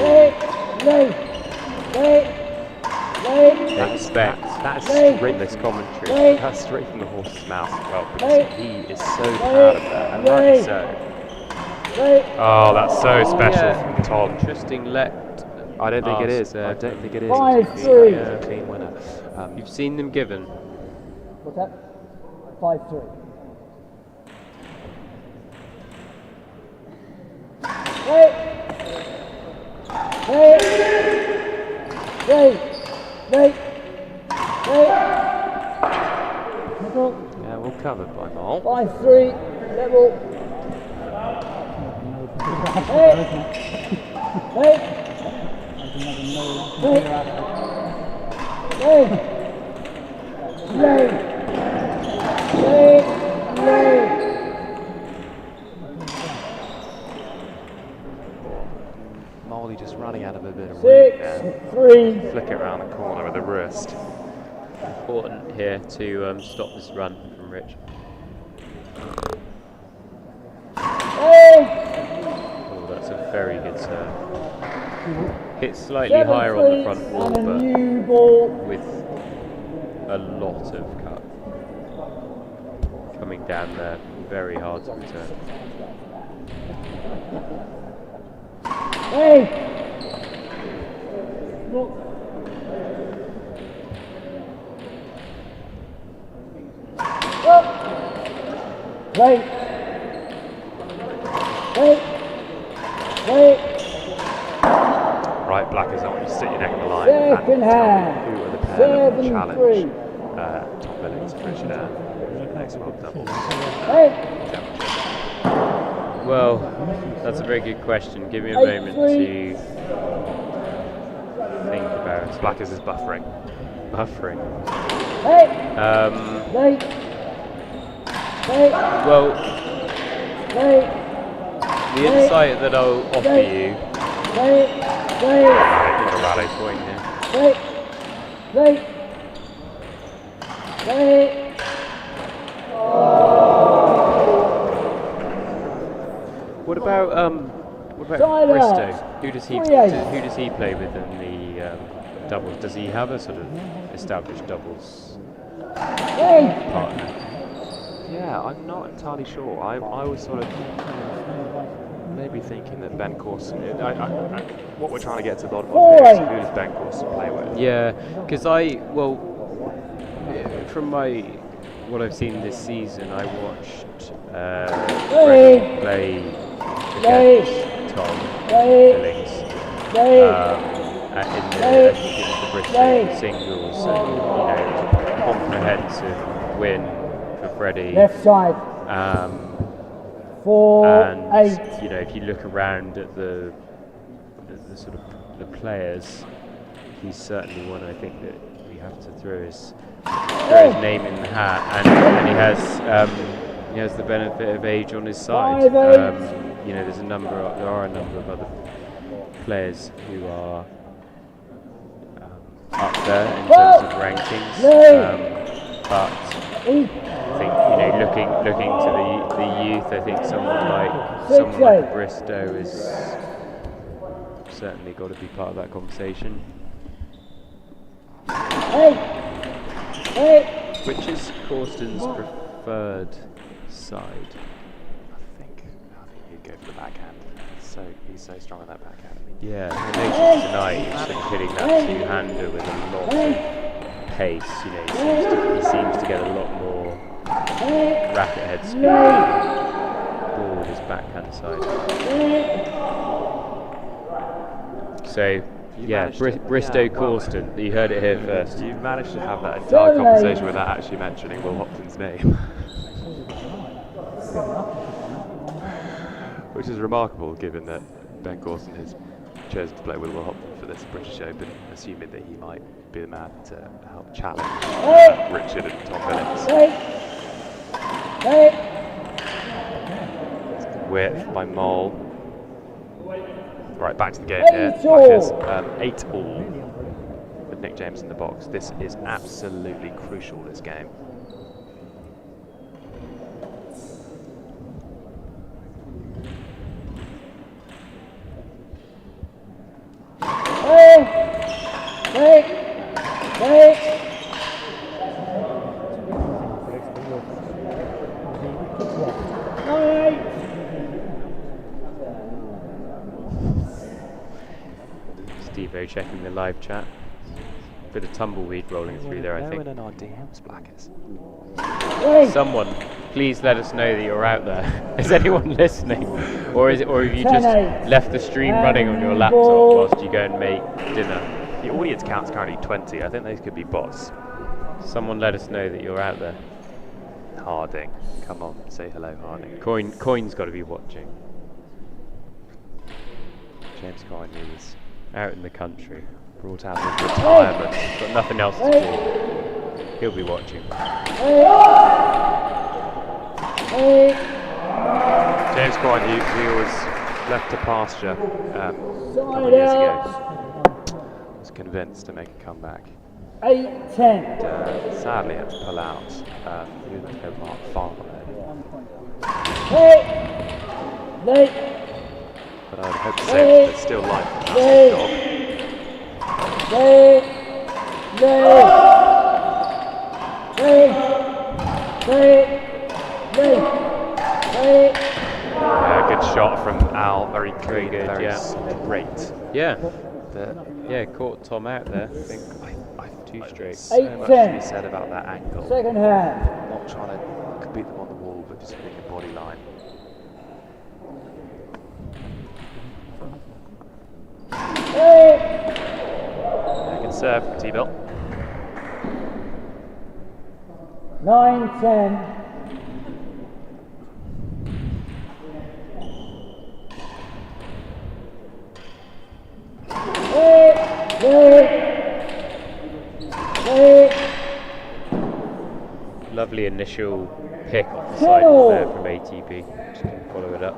expect. That's straight in this commentary. That's straight from the horse's mouth as well, because he is so proud of that, and rightly so. Oh, that's so special from Tom. Interesting left. I don't think it is. there. I don't think it is. 5-3. It's a clean winner. You've seen them given. What's that? 5-3. Yeah, well covered by Mole. 5-3, level. Molly just running out of a bit of room there. 6-3. Flick it around the corner with a wrist. Important here to stop this run from Rich. Oh, that's a very good serve. Hit slightly higher on the front wall, but with a lot of cut. Coming down there, very hard to return. Right, Blackers, I want you to sit your neck on the line Second and tell hand. me who are the pair that will 7-3. challenge Tom Billings and Richard Earn next world doubles. Well, that's a very good question. Give me a moment to think about it. Blackers is buffering. Well, the insight that I'll offer you Rally. point here. What about Bristow? Who does he play with in the doubles? Does he have a sort of established doubles partner? Yeah, I'm not entirely sure. I was sort of maybe thinking that Ben Corson. What we're trying to get to the bottom of here is who does Ben Corson play with? Yeah, because from what I've seen this season, I watched Freddie play against Tom Billings in the British singles, and comprehensive win for Freddie. Left side. 4-8. And if you look around at the sort of the players, he's certainly one I think that we have to throw his name in the hat, and he has the benefit of age on his side. There are a number of other players who are up there in terms of rankings. But I think, you know, looking to the youth, I think someone like Bristow is certainly got to be part of that conversation. Which is Corsten's preferred side? I think he'd go for the backhand. He's so strong on that backhand. I mean, Yeah, I noticed tonight he's sort of hitting that two-hander with a lot of pace. You know, he seems to get a lot more racket head speed ball with his backhand side. So, yeah, Bristow Corsten, you heard it here first. You managed to have that entire conversation without actually mentioning Will Hopton's name. Which is remarkable given that Ben Corsten has chosen to play with Will Hopton for this British Open, assuming that he might be the man to help challenge Richard and Tom Billings. Width by Mole. Right, back to the game here. Blackers 8-all with Nick James in the box. This is absolutely crucial, this game. Steve-O checking the live chat. Bit of tumbleweed rolling through there, I think. in our DMs, Blackers. Someone, please let us know that you're out there. Is anyone listening? Or have you just left the stream running on your laptop whilst you go and make dinner? The audience count's currently 20. I think those could be bots. Someone let us know that you're out there. Harding, come on, say hello, Harding. Coin's got to be watching. James Coyne is Out in the country. brought out of retirement. Got nothing else to do. He'll be watching. James Coyne, he was left to pasture a couple of years ago. Was convinced to make a comeback. 8-10. Sadly had to pull out. He was go Mark Farmer. But I would hope to say there's still life in that dog. Good shot from Al, very clean, good, very yeah. straight. Yeah. Caught Tom out there. I think two straight. So much to be said about that angle. Second hand. Not trying to beat them on the wall, but just hitting a body line. Good serve, T-Bill. 9-10. Lovely initial pick off the side there from ATP. Just going to follow it up.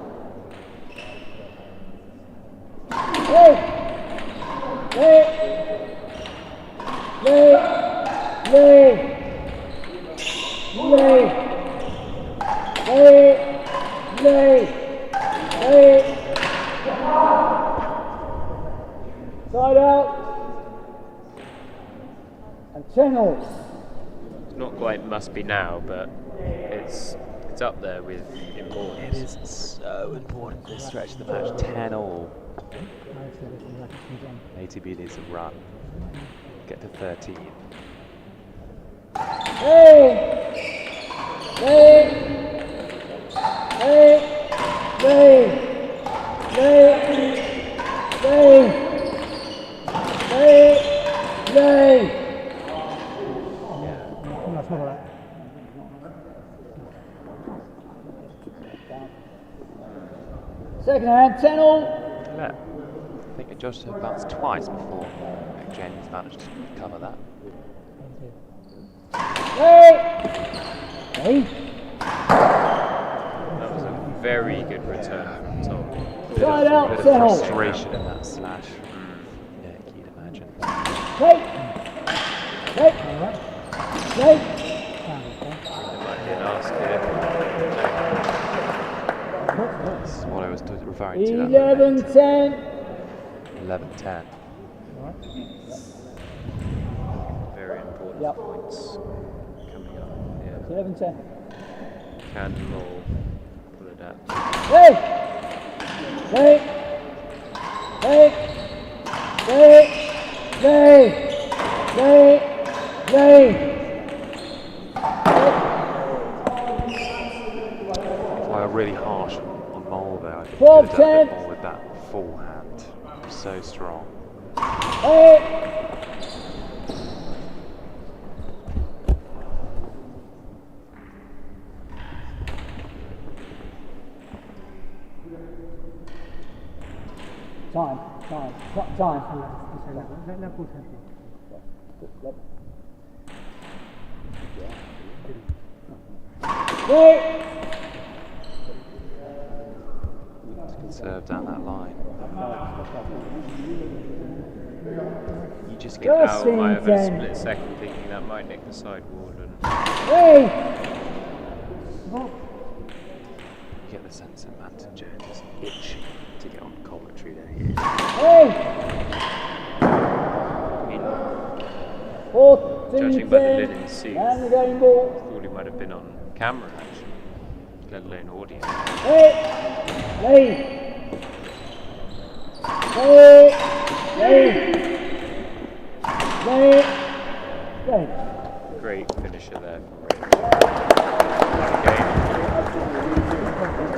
Side out. And 10-all. It's not quite must be now, but it's up there with importance. It is so important this stretch of the match. 10-all. ATB needs a run. Get to 13. Second hand, 10-all. I think it just bounced twice before Nick James managed to cover that. That was a very good return from Tom. Bit of frustration in that slash. Yeah, you'd imagine. Right. Right. There might be an ask here. That's what I was referring to. 11-10. 11-10. Very important points coming up. Yeah. 11-10. Can Law pull it out? Hey! Hey! Hey! Hey! Hey! Hey! Hey! Why really harsh on Mole there. I think 12, he could have done a 10. bit more with that full hand. So strong. Hey! Time. Level tempo. Hey! Conserve down that line. You just get out of my over a split second thinking that might nick the sideboard. And Hey! You get the sense that Manton Jones is itching to get on commentary there. He is. Hey! I mean, 14, judging by the 10, linen suit, and the game ball. thought he might have been on camera actually, let alone audio. Hey! Hey! Hey! Hey! Hey! Hey! Great finisher there from Rich.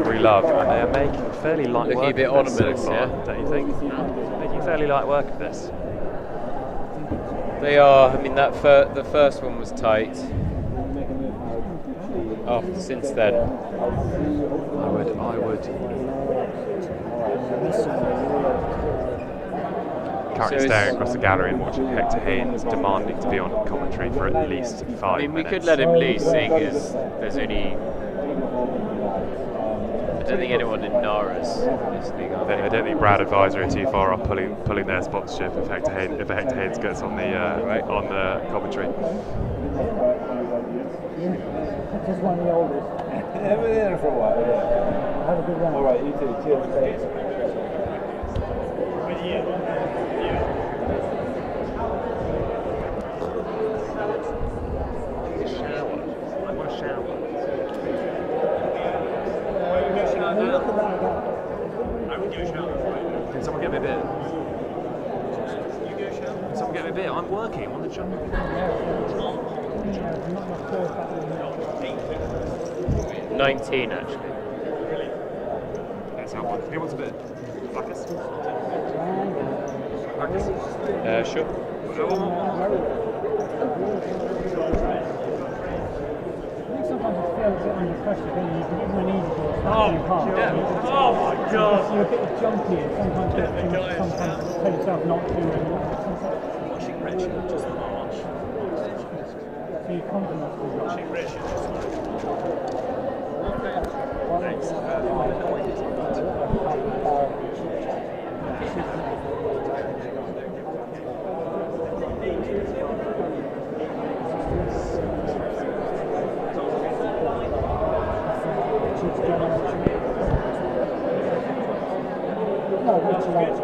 We love, and they are making fairly light Looking work a bit of this so ornaments, far, yeah? don't you think? Making fairly light work of this. They are. I mean, the first one was tight. Since then, I would. Currently staring across the gallery and watching Hector Haynes demanding to be on commentary for at least 5 minutes. I mean, we could let him loose, seeing as there's only. I don't think anyone in NARA's listening. I don't think Brad Advisory are too far off pulling their sponsorship if Hector Haynes gets on the commentary. Just one of the oldest. Yeah, we're there for a while. Yeah. Have a good one. All right, you too. Cheers. I want a shower. Can someone get me a beer? Can someone get me a beer? I'm working on the job. 19 actually. That's how one. Who wants a beer? Rackets? Sure. Sometimes it feels a bit under pressure, don't you? You can give them an easy ball, it's not too hard. Yeah. Oh my God! You're a bit jumpy and sometimes tell yourself not to. Watching Richard just march. So you compliment them. Watching Richard just Thanks. No, Richard likes it.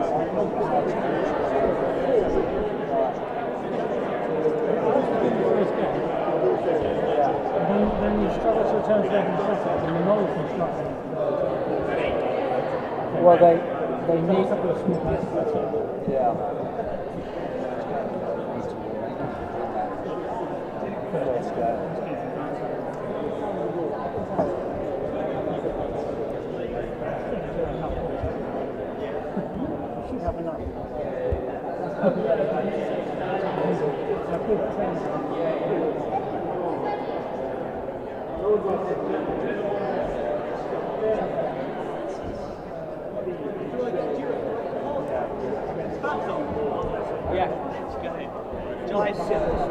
Then you struggle to return to level setup and the knowledge construction. Well, they need a couple of small pieces. Yeah. Should have enough. Yeah. Go ahead. July 7th.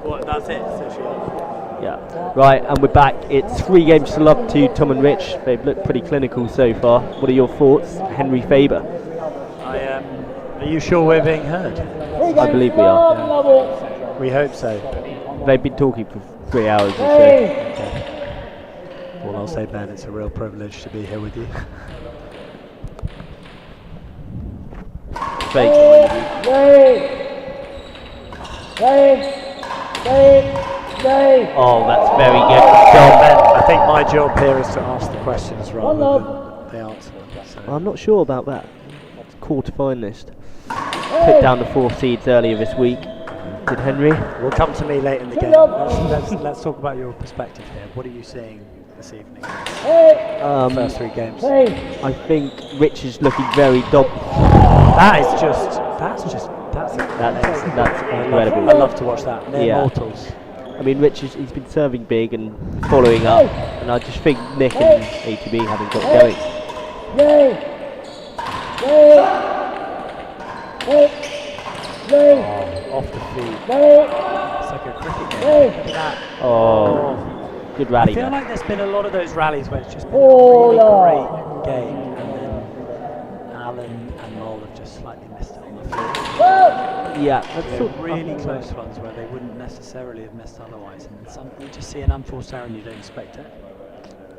What? That's it. Yeah. Right, and we're back. It's 3 games to love to Tom and Rich. They've looked pretty clinical so far. What are your thoughts, Henry Faber? Are you sure we're being heard? I believe we are. We hope so. They've been talking for 3 hours or so. Okay. Well, I'll say, Ben, it's a real privilege to be here with you. Very kind of you. Oh, that's very good. Ben, I think my job here is to ask the questions rather than the answer. So. I'm not sure about that. Quarter finalist. Took down the 4 seeds earlier this week. Did Henry? We'll come to me late in the game. Let's talk about your perspective here. What are you seeing this evening? First 3 games. I think Rich is looking very dog. That's incredible. I love to watch that. They're Yeah. mortals. I mean, Rich he's been serving big and following up, and I just think Nick and ATB haven't got going. Oh, off the feet. It's like a cricket game. Look at that. Oh, good rally. I feel there. like there's been a lot of those rallies where it's just been a really great game, and then Alan and Mole have just slightly missed it on the floor. Yeah, that's sort of Really close ones where they wouldn't necessarily have missed otherwise, and then some, you just see an unforced error and you don't expect it.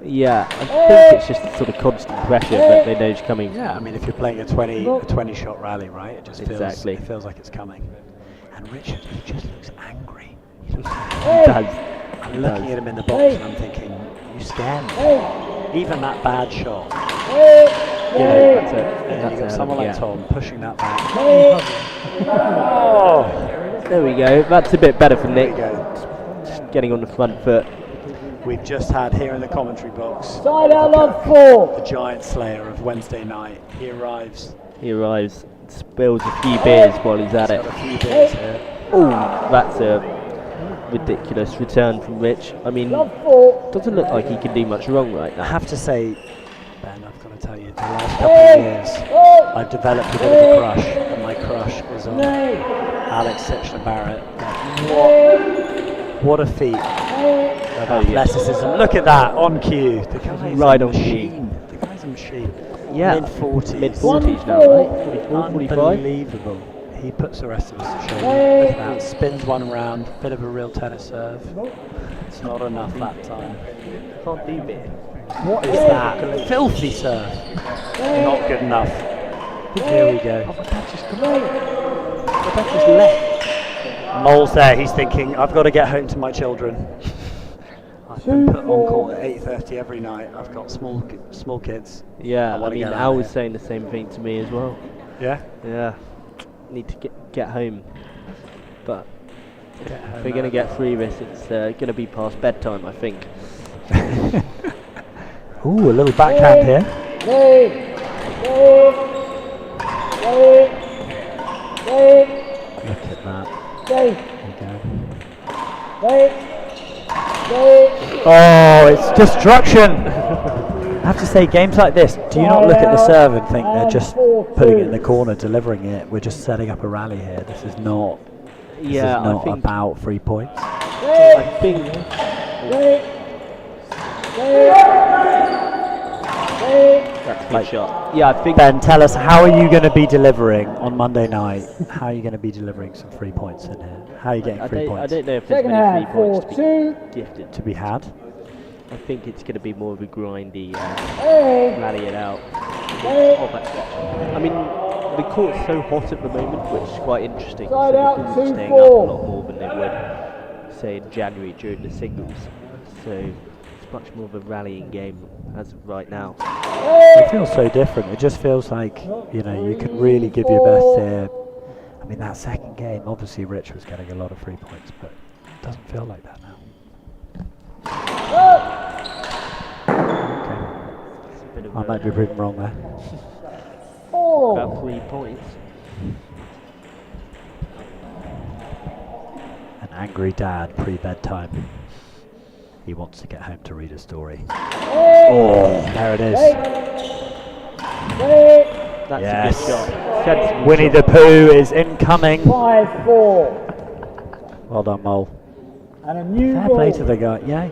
Yeah, I think it's just sort of constant pressure that they know is coming. Yeah, I mean, if you're playing a 20 shot rally, right, it just Exactly. feels like it's coming. And Richard, he just looks angry. He does. I'm looking at him in the box and I'm thinking, you scare me. Even that bad shot. You know, That's it. and That's you've got it, someone like yeah. Tom pushing that back. Oh, There we go. That's a bit better for there Nick. we go. Just getting on the front foot. We've just had here in the commentary box Side out on 4. the giant slayer of Wednesday night. He arrives. He arrives, spills a few beers while he's at He's it. got a few beers here. Oh, that's a ridiculous return from Rich. I mean, doesn't look like he can do much wrong right I now. have to say, Ben, I've got to tell you, the last couple of years, I've developed a bit of a crush, and my crush is on Alex Titchener-Barret. What a feat of athleticism. Look at that, on cue. The guy's Right a on cue. machine. The guy's a machine. Yeah, Mid-40s. mid-40s now, right? 44, 45? Unbelievable. He puts the rest of us to shame. Look at that, spins one round, bit of a real tennis serve. It's not enough that time. Can't do it. What is that? Filthy serve. Not good enough. Here we go. Rebecca's left. Mole's there, he's thinking, I've got to get home to my children. I've been put on call at 8:30 every night. I've got small kids. Yeah, I wanna mean, get out Al of was here. saying the same thing to me as well. Yeah? Yeah, need to get home. But Get home if we're going to early. get through this, it's going to be past bedtime, I think. Ooh, a little backhand here. Look at that. There you go. Oh, it's destruction! I have to say, games like this, do you not look at the serve and think they're just putting it in the corner, delivering it? We're just setting up a rally here. This is not, Yeah, I think about 3 points. I think that's a good Like- shot. Yeah, I think Ben, tell us, how are you going to be delivering on Monday night? How are you going to be delivering some 3 points in here? How are you getting I 3 don't points know if there's Second many hand, 3 points to 4-2. be gifted. to be had? I think it's going to be more of a grindy rally it out. Oh, that's I mean, the court's so hot at the moment, which is quite interesting. Side So out, the balls are staying 2-4. up a lot more than they would, say, in January during the singles. So it's much more of a rallying game as of right now. It feels so different. It just feels like, you know, you can really give your best here. I mean, that second game, obviously Rich was getting a lot of 3 points, but it doesn't feel like that now. Okay. It's a bit of I might be proven wrong there. about 3 points. An angry dad pre-bedtime. He wants to get home to read a story. Oh, there it is. That's Yes. a good shot. Sensible Winnie shot. the Pooh is incoming. 5-4. Well done, Mole. And a new Fair goal. play to the guy. Yeah,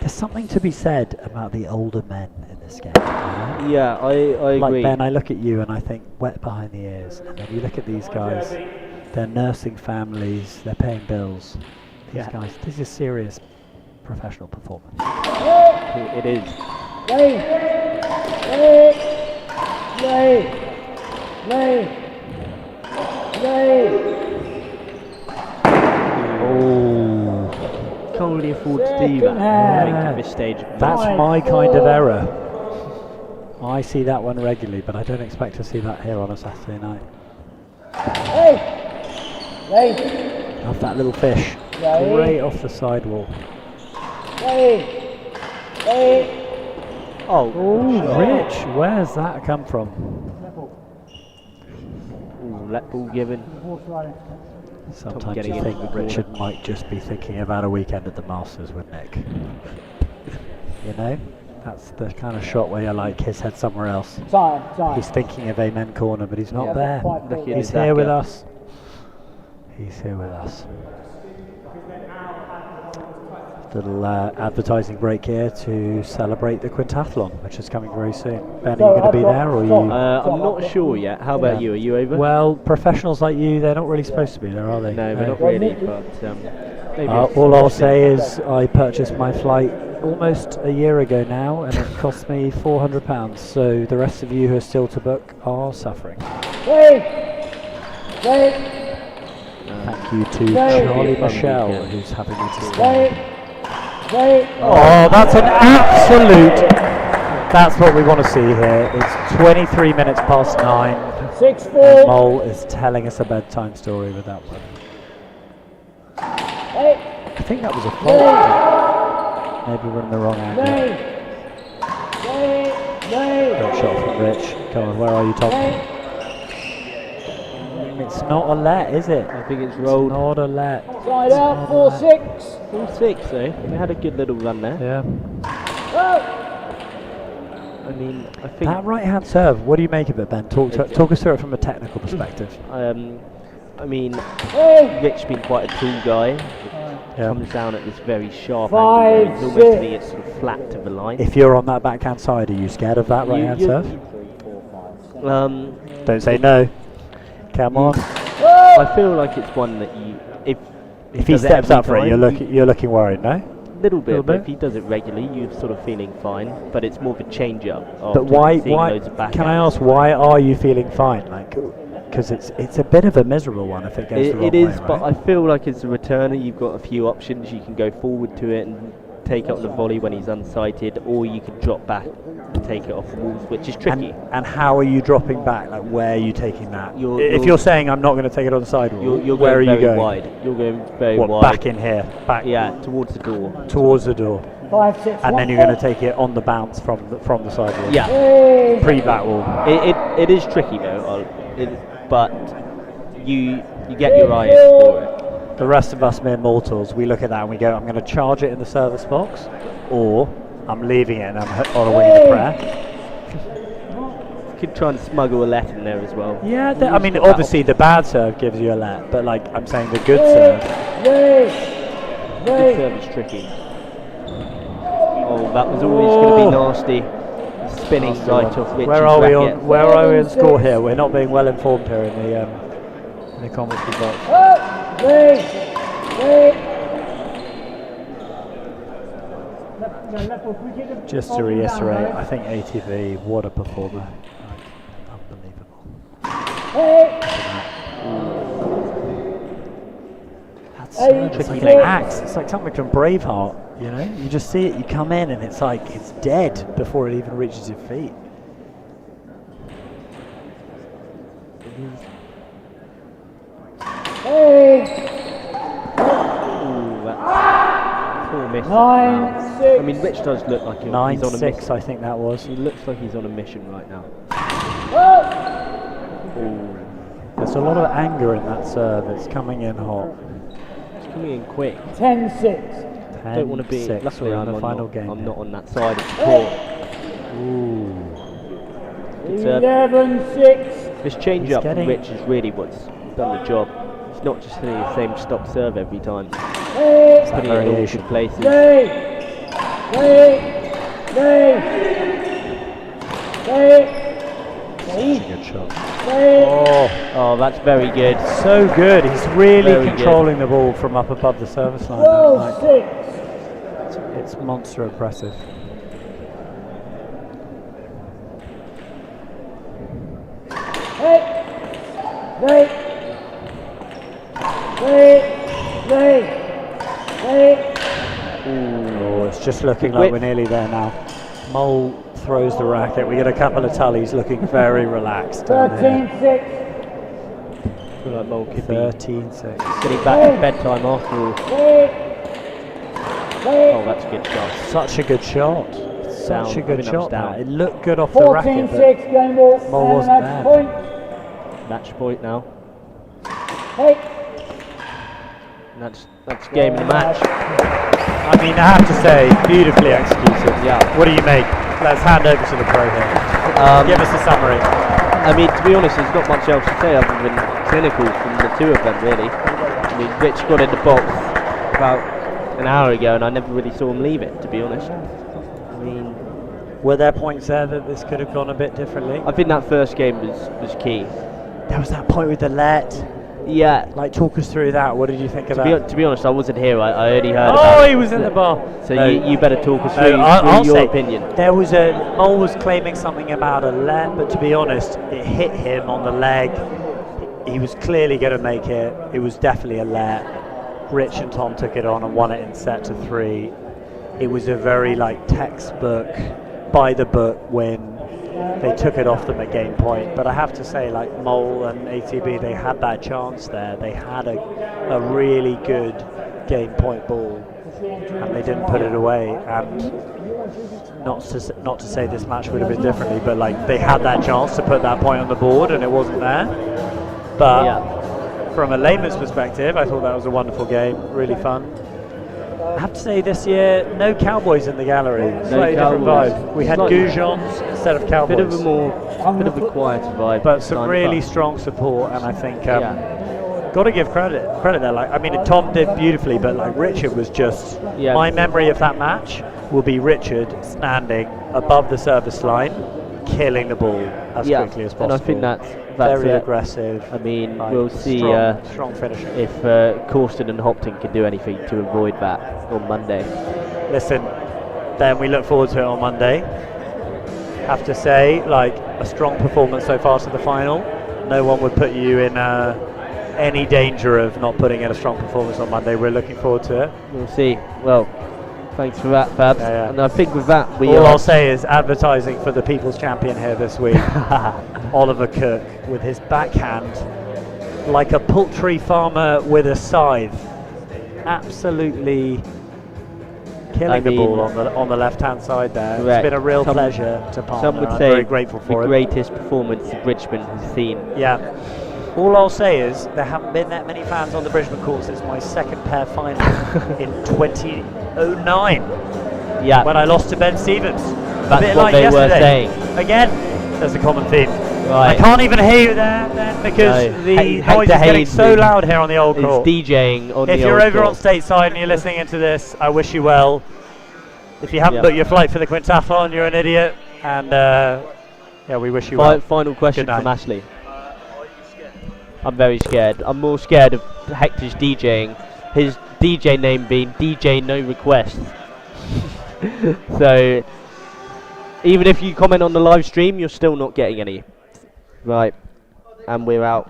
There's something to be said about the older men in this game. You know? Yeah, I agree. Like Ben, I look at you and I think wet behind the ears, and then you look at these guys. They're nursing families. They're paying bills. These guys. This is serious professional performance. It is. Oh, Can't really afford to do that, I think, at this stage. that's my kind of error. I see that one regularly, but I don't expect to see that here on a Saturday night. Love that little fish. Right off the sidewall. Oh, Rich, where's that come from? Ooh, let ball given. Sometimes getting you into think the Richard might just be thinking about a weekend at the Masters with Nick. You know? That's the kind of shot where you're like, his head somewhere else. He's thinking of Amen Corner, but he's not there. He's here with us. He's here with us. Little advertising break here to celebrate the quintathlon, which is coming very soon. Ben, are you going to be there, or are you? I'm not sure yet. How about you? Are you over? Well, professionals like you, they're not really supposed to be there, are they? No, we're not really, but maybe all I'll say is I purchased my flight almost a year ago now, and it cost me £400. So the rest of you who are still to book are suffering. Thank you to Charlie Michelle, who's having me to stay. Oh, that's an absolute. That's what we want to see here. It's 23 minutes past 9. 6-4. Mole is telling us a bedtime story with that one. I think that was a fault. Maybe we're in the wrong angle. Great shot from Rich. Come on, where are you, Tom? It's not a let, is it? I think it's rolled. It's not a let. Side out, 4-6. 4-6, though. We had a good little run there. Yeah. I mean, I think That right-hand serve, what do you make of it, Ben? Talk us through it from a technical perspective. I mean, Rich being quite a tall guy, comes down at this very sharp angle. It's almost to me it's sort of flat to the line. If you're on that backhand side, are you scared of that right-hand serve? Don't say no. Come on. I feel like it's one that you, if he does it steps every up for it, time, you're looking worried, no? little bit, Little but bit? if he does it regularly, you're sort of feeling fine. But it's more of a change-up. But why? Loads of Can I ask why are you feeling fine? Like, because it's a bit of a miserable one if it goes the wrong It is, way, but right? I feel like as a returner, you've got a few options. You can go forward to it and take up the volley when he's unsighted, or you can drop back and take it off the walls, which is tricky. And how are you dropping back? Like, where are you taking that? If You're you're saying I'm not going to take it on the sidewall, You're where are going you very going? wide. You're going very What, wide. back in here? Back? Yeah, towards the door. Towards the door. 5-6. And then you're going to take it on the bounce from the sidewall. Yeah. Pre-back wall. It is tricky though, but you get your eyes for it. The rest of us mere mortals, we look at that and we go, I'm going to charge it in the service box, or I'm leaving it and I'm on a wing of the prayer. You could try and smuggle a let in there as well. Yeah, I mean, obviously the bad serve gives you a let, but like I'm saying, the good serve. Good serve is tricky. Oh, that was always going to be nasty. Spinning right off Rich's Where are we racket. on? Where are we on score here? We're not being well informed here in the commentary box. Just to reiterate, I think ATV, what a performer. Like, unbelievable. That's it's like an axe. It's like something from Braveheart, you know? You just see it, you come in and it's like, it's dead before it even reaches your feet. Poor miss. 9-6. I mean, Rich does look like he's on a 9-6, mission. I think that was. He looks like he's on a mission right now. There's a lot of anger in that serve. It's coming in hot. It's coming in quick. 10-6. Don't want to be. 10-6, Luckily, we're in I'm the on final not, game. I'm here. not on that side of the court. Ooh. Good serve. 11-6. This change up from getting- Rich is really what's done the job. It's not just hitting the same stop serve every time. Eight. Putting it in variation. awkward places. 8. Good shot. Oh, that's very good. So good. He's really Very controlling the ball from up above the service line. Like, it's monster impressive. Oh, it's just looking like we're nearly there now. Mole throws the racket. We get a couple of tallies looking very relaxed. 13-6. I feel like Mole could 13-6. be getting back to bedtime after all. Oh, that's a good shot. Such a good shot. Down. Such a I good think that was shot. down. It looked good off the racket, 14-6 but game ball. Mole and wasn't match there. point. Match point now. Hey. And that's game of the match. I mean, I have to say, beautifully executed. Yeah. What do you make? Let's hand over to the pro here. Give us a summary. I mean, to be honest, there's not much else to say other than clinical from the two of them, really. I mean, Rich got in the box about an hour ago, and I never really saw him leave it, to be honest. I mean, were there points there that this could have gone a bit differently? I think that first game was key. There was that point with the let. Yeah. Like, talk us through that. What did you think of that? To be honest, I wasn't here. I only heard. Oh, about he was in the bar. So you better talk us through, I'll your say, opinion. There was Mole was claiming something about a let, but to be honest, it hit him on the leg. He was clearly going to make it. It was definitely a let. Rich and Tom took it on and won it in set to 3. It was a very textbook, by the book win. They took it off them at game point, but I have to say, Mole and ATB, they had that chance there. They had a really good game point ball, and they didn't put it away. And not to say this match would have been differently, but they had that chance to put that point on the board, and it wasn't there. But from a layman's perspective, I thought that was a wonderful game, really fun. I have to say, this year, no Cowboys in the gallery. Slightly different vibe. We had Goujons instead of Cowboys. Bit of a quieter vibe. But some really strong support, and I think got to give credit there. I mean, Tom did beautifully, but Richard was just. My memory of that match will be Richard standing above the service line, killing the ball as quickly as possible. And I think that's very it. aggressive. I mean, we'll see strong finisher. If Corsten and Hopton can do anything to avoid that on Monday. Listen, then we look forward to it on Monday. Have to say, a strong performance so far to the final. No one would put you in any danger of not putting in a strong performance on Monday. We're looking forward to it. We'll see. Well, thanks for that, Fabs. And I think with that, I'll say is advertising for the People's Champion here this week. Oliver Cook with his backhand like a poultry farmer with a scythe. Absolutely killing the ball on the left-hand side there. Correct. It's been a real pleasure to partner. Some would I'm say very grateful for the greatest performance Bridgman has seen. Yeah. All I'll say is there haven't been that many fans on the Bridgman court since my second pair final in 2009. Yeah. When I lost to Ben Stevens. That's a bit what like they yesterday. were saying. Again, there's a common theme. Right. I can't even hear you there, Ben, because the noise is getting so loud here on the old court. It's DJing on the If old you're over court. on stateside and you're listening into this, I wish you well. If you haven't booked your flight for the Quintathlon, you're an idiot. And we wish you well. Final question from Ashley. I'm very scared. I'm more scared of Hector's DJing. His DJ name being DJ No Request. So even if you comment on the live stream, you're still not getting any. Right, and we're out.